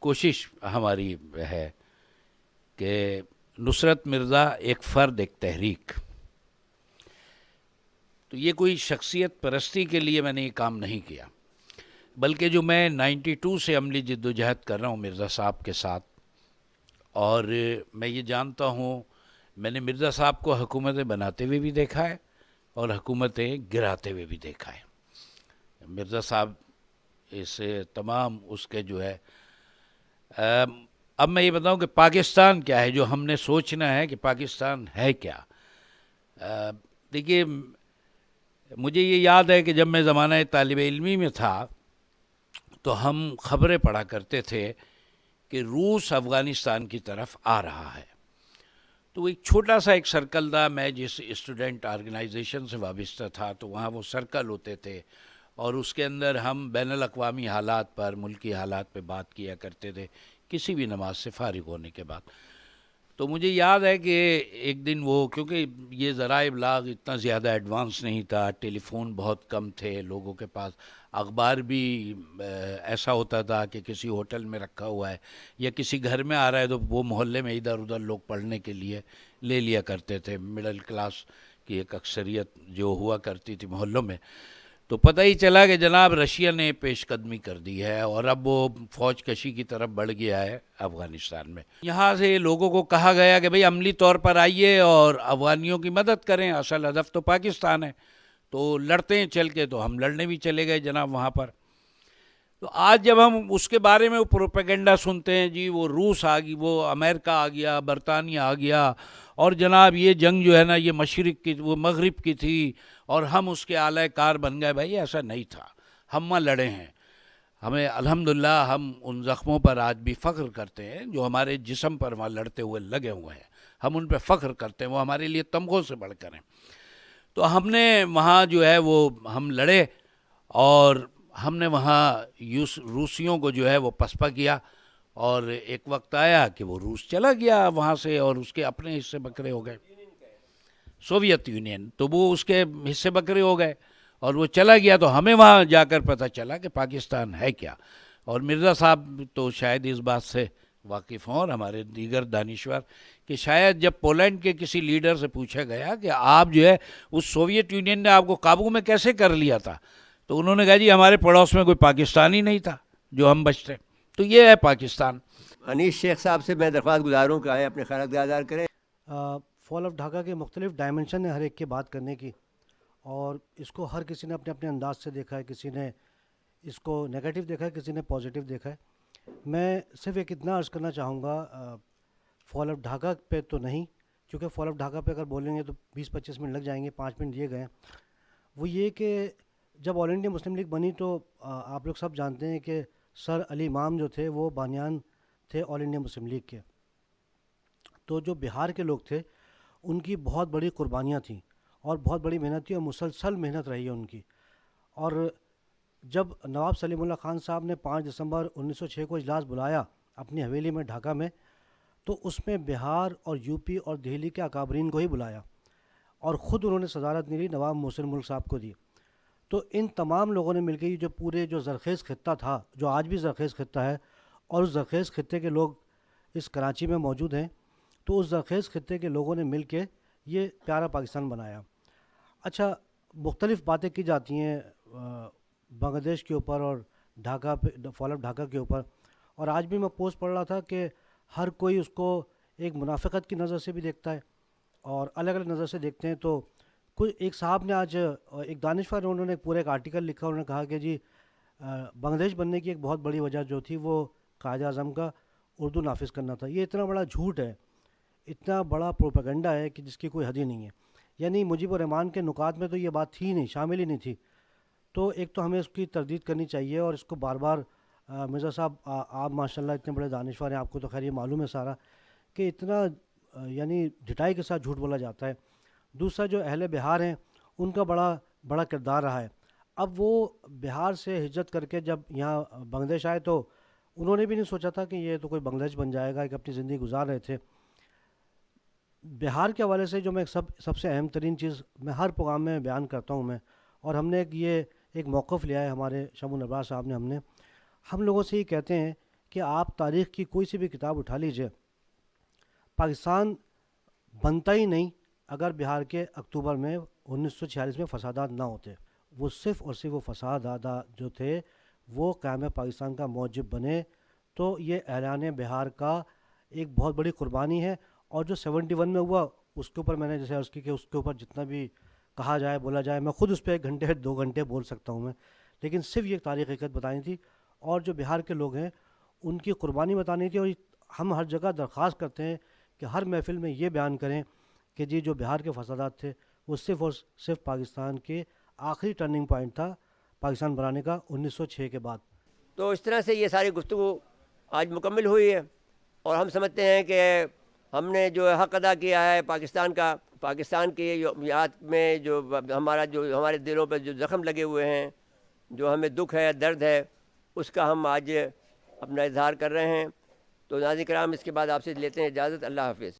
کوشش ہماری ہے کہ نصرت مرزا ایک فرد, ایک تحریک. تو یہ کوئی شخصیت پرستی کے لیے میں نے یہ کام نہیں کیا, بلکہ جو میں 92 سے عملی جد و جہد کر رہا ہوں مرزا صاحب کے ساتھ, اور میں یہ جانتا ہوں, میں نے مرزا صاحب کو حکومتیں بناتے ہوئے بھی دیکھا ہے اور حکومتیں گراتے ہوئے بھی دیکھا ہے. مرزا صاحب اس تمام اس کے جو ہے, اب میں یہ بتاؤں کہ پاکستان کیا ہے, جو ہم نے سوچنا ہے کہ پاکستان ہے کیا. دیکھیے, مجھے یہ یاد ہے کہ جب میں زمانہ طالب علمی میں تھا تو ہم خبریں پڑھا کرتے تھے کہ روس افغانستان کی طرف آ رہا ہے. تو ایک چھوٹا سا ایک سرکل تھا, میں جس اسٹوڈنٹ آرگنائزیشن سے وابستہ تھا تو وہاں وہ سرکل ہوتے تھے اور اس کے اندر ہم بین الاقوامی حالات پر, ملکی حالات پہ بات کیا کرتے تھے کسی بھی نماز سے فارغ ہونے کے بعد. تو مجھے یاد ہے کہ ایک دن وہ، کیونکہ یہ ذرائع ابلاغ اتنا زیادہ ایڈوانس نہیں تھا، ٹیلی فون بہت کم تھے لوگوں کے پاس، اخبار بھی ایسا ہوتا تھا کہ کسی ہوٹل میں رکھا ہوا ہے یا کسی گھر میں آ رہا ہے تو وہ محلے میں ادھر ادھر لوگ پڑھنے کے لیے لے لیا کرتے تھے، مڈل کلاس کی ایک اکثریت جو ہوا کرتی تھی محلوں میں. تو پتہ ہی چلا کہ جناب رشیا نے پیش قدمی کر دی ہے اور اب وہ فوج کشی کی طرف بڑھ گیا ہے افغانستان میں. یہاں سے لوگوں کو کہا گیا کہ بھئی عملی طور پر آئیے اور افغانیوں کی مدد کریں، اصل ہدف تو پاکستان ہے. تو لڑتے ہیں چل کے، تو ہم لڑنے بھی چلے گئے جناب وہاں پر. تو آج جب ہم اس کے بارے میں پروپیگنڈا سنتے ہیں، جی وہ روس آ گئی، وہ امریکہ آ گیا، برطانیہ آ گیا، اور جناب یہ جنگ جو ہے نا یہ مشرق کی، وہ مغرب کی تھی اور ہم اس کے اعلی کار بن گئے. بھائی ایسا نہیں تھا، ہم وہاں لڑے ہیں. ہمیں الحمدللہ ہم ان زخموں پر آج بھی فخر کرتے ہیں جو ہمارے جسم پر وہاں لڑتے ہوئے لگے ہوئے ہیں، ہم ان پہ فخر کرتے ہیں، وہ ہمارے لیے تمغوں سے بڑھ کر ہیں. تو ہم نے وہاں جو ہے وہ ہم لڑے اور ہم نے وہاں روسیوں کو جو ہے وہ پسپا کیا، اور ایک وقت آیا کہ وہ روس چلا گیا وہاں سے اور اس کے اپنے حصے بکرے ہو گئے، سوویت یونین، تو وہ اس کے حصے بکرے ہو گئے اور وہ چلا گیا. تو ہمیں وہاں جا کر پتہ چلا کہ پاکستان ہے کیا. اور مرزا صاحب تو شاید اس بات سے واقف ہوں اور ہمارے دیگر دانشور کہ شاید جب پولینڈ کے کسی لیڈر سے پوچھا گیا کہ آپ جو ہے اس سوویت یونین نے آپ کو قابو میں کیسے کر لیا تھا، تو انہوں نے کہا جی ہمارے پڑوس میں کوئی پاکستانی نہیں تھا جو ہم بچتے. تو یہ ہے پاکستان. انیس شیخ صاحب سے میں درخواست گزاروں کہ آئیں اپنے خیالات اظہار کریں. فال آف ڈھاکہ کے مختلف ڈائمنشن ہیں ہر ایک کی بات کرنے کی، اور اس کو ہر کسی نے اپنے اپنے انداز سے دیکھا ہے. کسی نے اس کو نیگیٹو دیکھا ہے، کسی نے پازیٹیو دیکھا ہے. میں صرف ایک اتنا عرض کرنا چاہوں گا فال آف ڈھاکہ پہ تو نہیں، کیونکہ فال آف ڈھاکہ پہ اگر بولیں گے تو 20-25 منٹ لگ جائیں گے، 5 منٹ دیے گئے ہیں. وہ یہ کہ جب آل انڈیا مسلم لیگ بنی تو آپ لوگ سب جانتے ہیں کہ سر علی امام جو تھے وہ بانیان تھے آل انڈیا مسلم لیگ کے. تو جو بہار کے لوگ تھے ان کی بہت بڑی قربانیاں تھیں اور بہت بڑی محنت تھی اور مسلسل محنت رہی ہے ان کی. اور جب نواب سلیم اللہ خان صاحب نے 5 دسمبر 1906 کو اجلاس بلایا اپنی حویلی میں ڈھاکہ میں، تو اس میں بہار اور یو پی اور دہلی کے اکابرین کو ہی بلایا اور خود انہوں نے صدارت نہیں لی، نواب محسن ملک صاحب کو دی. تو ان تمام لوگوں نے مل کے جو پورے جو زرخیز خطہ تھا، جو آج بھی زرخیز خطہ ہے، اور اس زرخیز خطے کے لوگ اس کراچی میں موجود ہیں، تو اس زرخیز خطے کے لوگوں نے مل کے یہ پیارا پاکستان بنایا. اچھا، مختلف باتیں کی جاتی ہیں بنگلہ دیش کے اوپر اور ڈھاکہ پہ، فال آف ڈھاکہ کے اوپر، اور آج بھی میں پوسٹ پڑھ رہا تھا کہ ہر کوئی اس کو ایک منافقت کی نظر سے بھی دیکھتا ہے اور الگ الگ نظر سے دیکھتے ہیں. تو کوئی ایک صاحب نے آج ایک دانشور انہوں نے پورے ایک آرٹیکل لکھا، انہوں نے کہا کہ جی بنگلہ دیش بننے کی ایک بہت بڑی وجہ جو تھی وہ قائد اعظم کا اردو نافذ کرنا تھا. یہ اتنا بڑا جھوٹ ہے، اتنا بڑا پروپیگنڈا ہے کہ جس کی کوئی حد ہی نہیں ہے. یعنی مجیب الرحمان کے نکات میں تو یہ بات تھی نہیں، شامل ہی نہیں تھی. تو ایک تو ہمیں اس کی تردید کرنی چاہیے اور اس کو بار بار مرزا صاحب آپ ماشاءاللہ اتنے بڑے دانشور ہیں، آپ کو تو خیر یہ معلوم ہے سارا کہ اتنا یعنی ڈٹائی کے ساتھ جھوٹ بولا جاتا ہے. دوسرا جو اہل بہار ہیں ان کا بڑا کردار رہا ہے. اب وہ بہار سے ہجرت کر کے جب یہاں بنگلہ دیش آئے تو انہوں نے بھی نہیں سوچا تھا کہ یہ تو کوئی بنگلہ دیش بن جائے گا، ایک اپنی زندگی گزار رہے تھے. بہار کے حوالے سے جو میں سب سے اہم ترین چیز میں ہر پروگرام میں بیان کرتا ہوں میں، اور ہم نے ایک موقف لیا ہے ہمارے شمون ابرار صاحب نے، ہم لوگوں سے یہ کہتے ہیں کہ آپ تاریخ کی کوئی سی بھی کتاب اٹھا لیجئے، پاکستان بنتا ہی نہیں اگر بہار کے اکتوبر میں 1946 میں فسادات نہ ہوتے. وہ صرف اور صرف وہ فسادات جو تھے وہ قیام پاکستان کا موجب بنے. تو یہ اعلان بہار کا ایک بہت بڑی قربانی ہے. اور جو 71 میں ہوا اس کے اوپر میں نے جیسے عرض کی کہ اس کے اوپر جتنا بھی کہا جائے بولا جائے، میں خود اس پہ 1 گھنٹے 2 گھنٹے بول سکتا ہوں میں، لیکن صرف یہ تاریخ حقیقت بتانی تھی اور جو بہار کے لوگ ہیں ان کی قربانی بتانی تھی. اور ہم ہر جگہ درخواست کرتے ہیں کہ ہر محفل میں یہ بیان کریں کہ جی جو بہار کے فسادات تھے وہ صرف اور صرف پاکستان کے آخری ٹرننگ پوائنٹ تھا پاکستان بنانے کا 1906 کے بعد. تو اس طرح سے یہ ساری گفتگو آج مکمل ہوئی ہے اور ہم سمجھتے ہیں کہ ہم نے جو حق ادا کیا ہے پاکستان کی یاد میں، جو ہمارے دلوں پہ جو زخم لگے ہوئے ہیں، جو ہمیں دکھ ہے، درد ہے، اس کا ہم آج اپنا اظہار کر رہے ہیں. تو ناظرین کرام، اس کے بعد آپ سے لیتے ہیں اجازت. اللہ حافظ.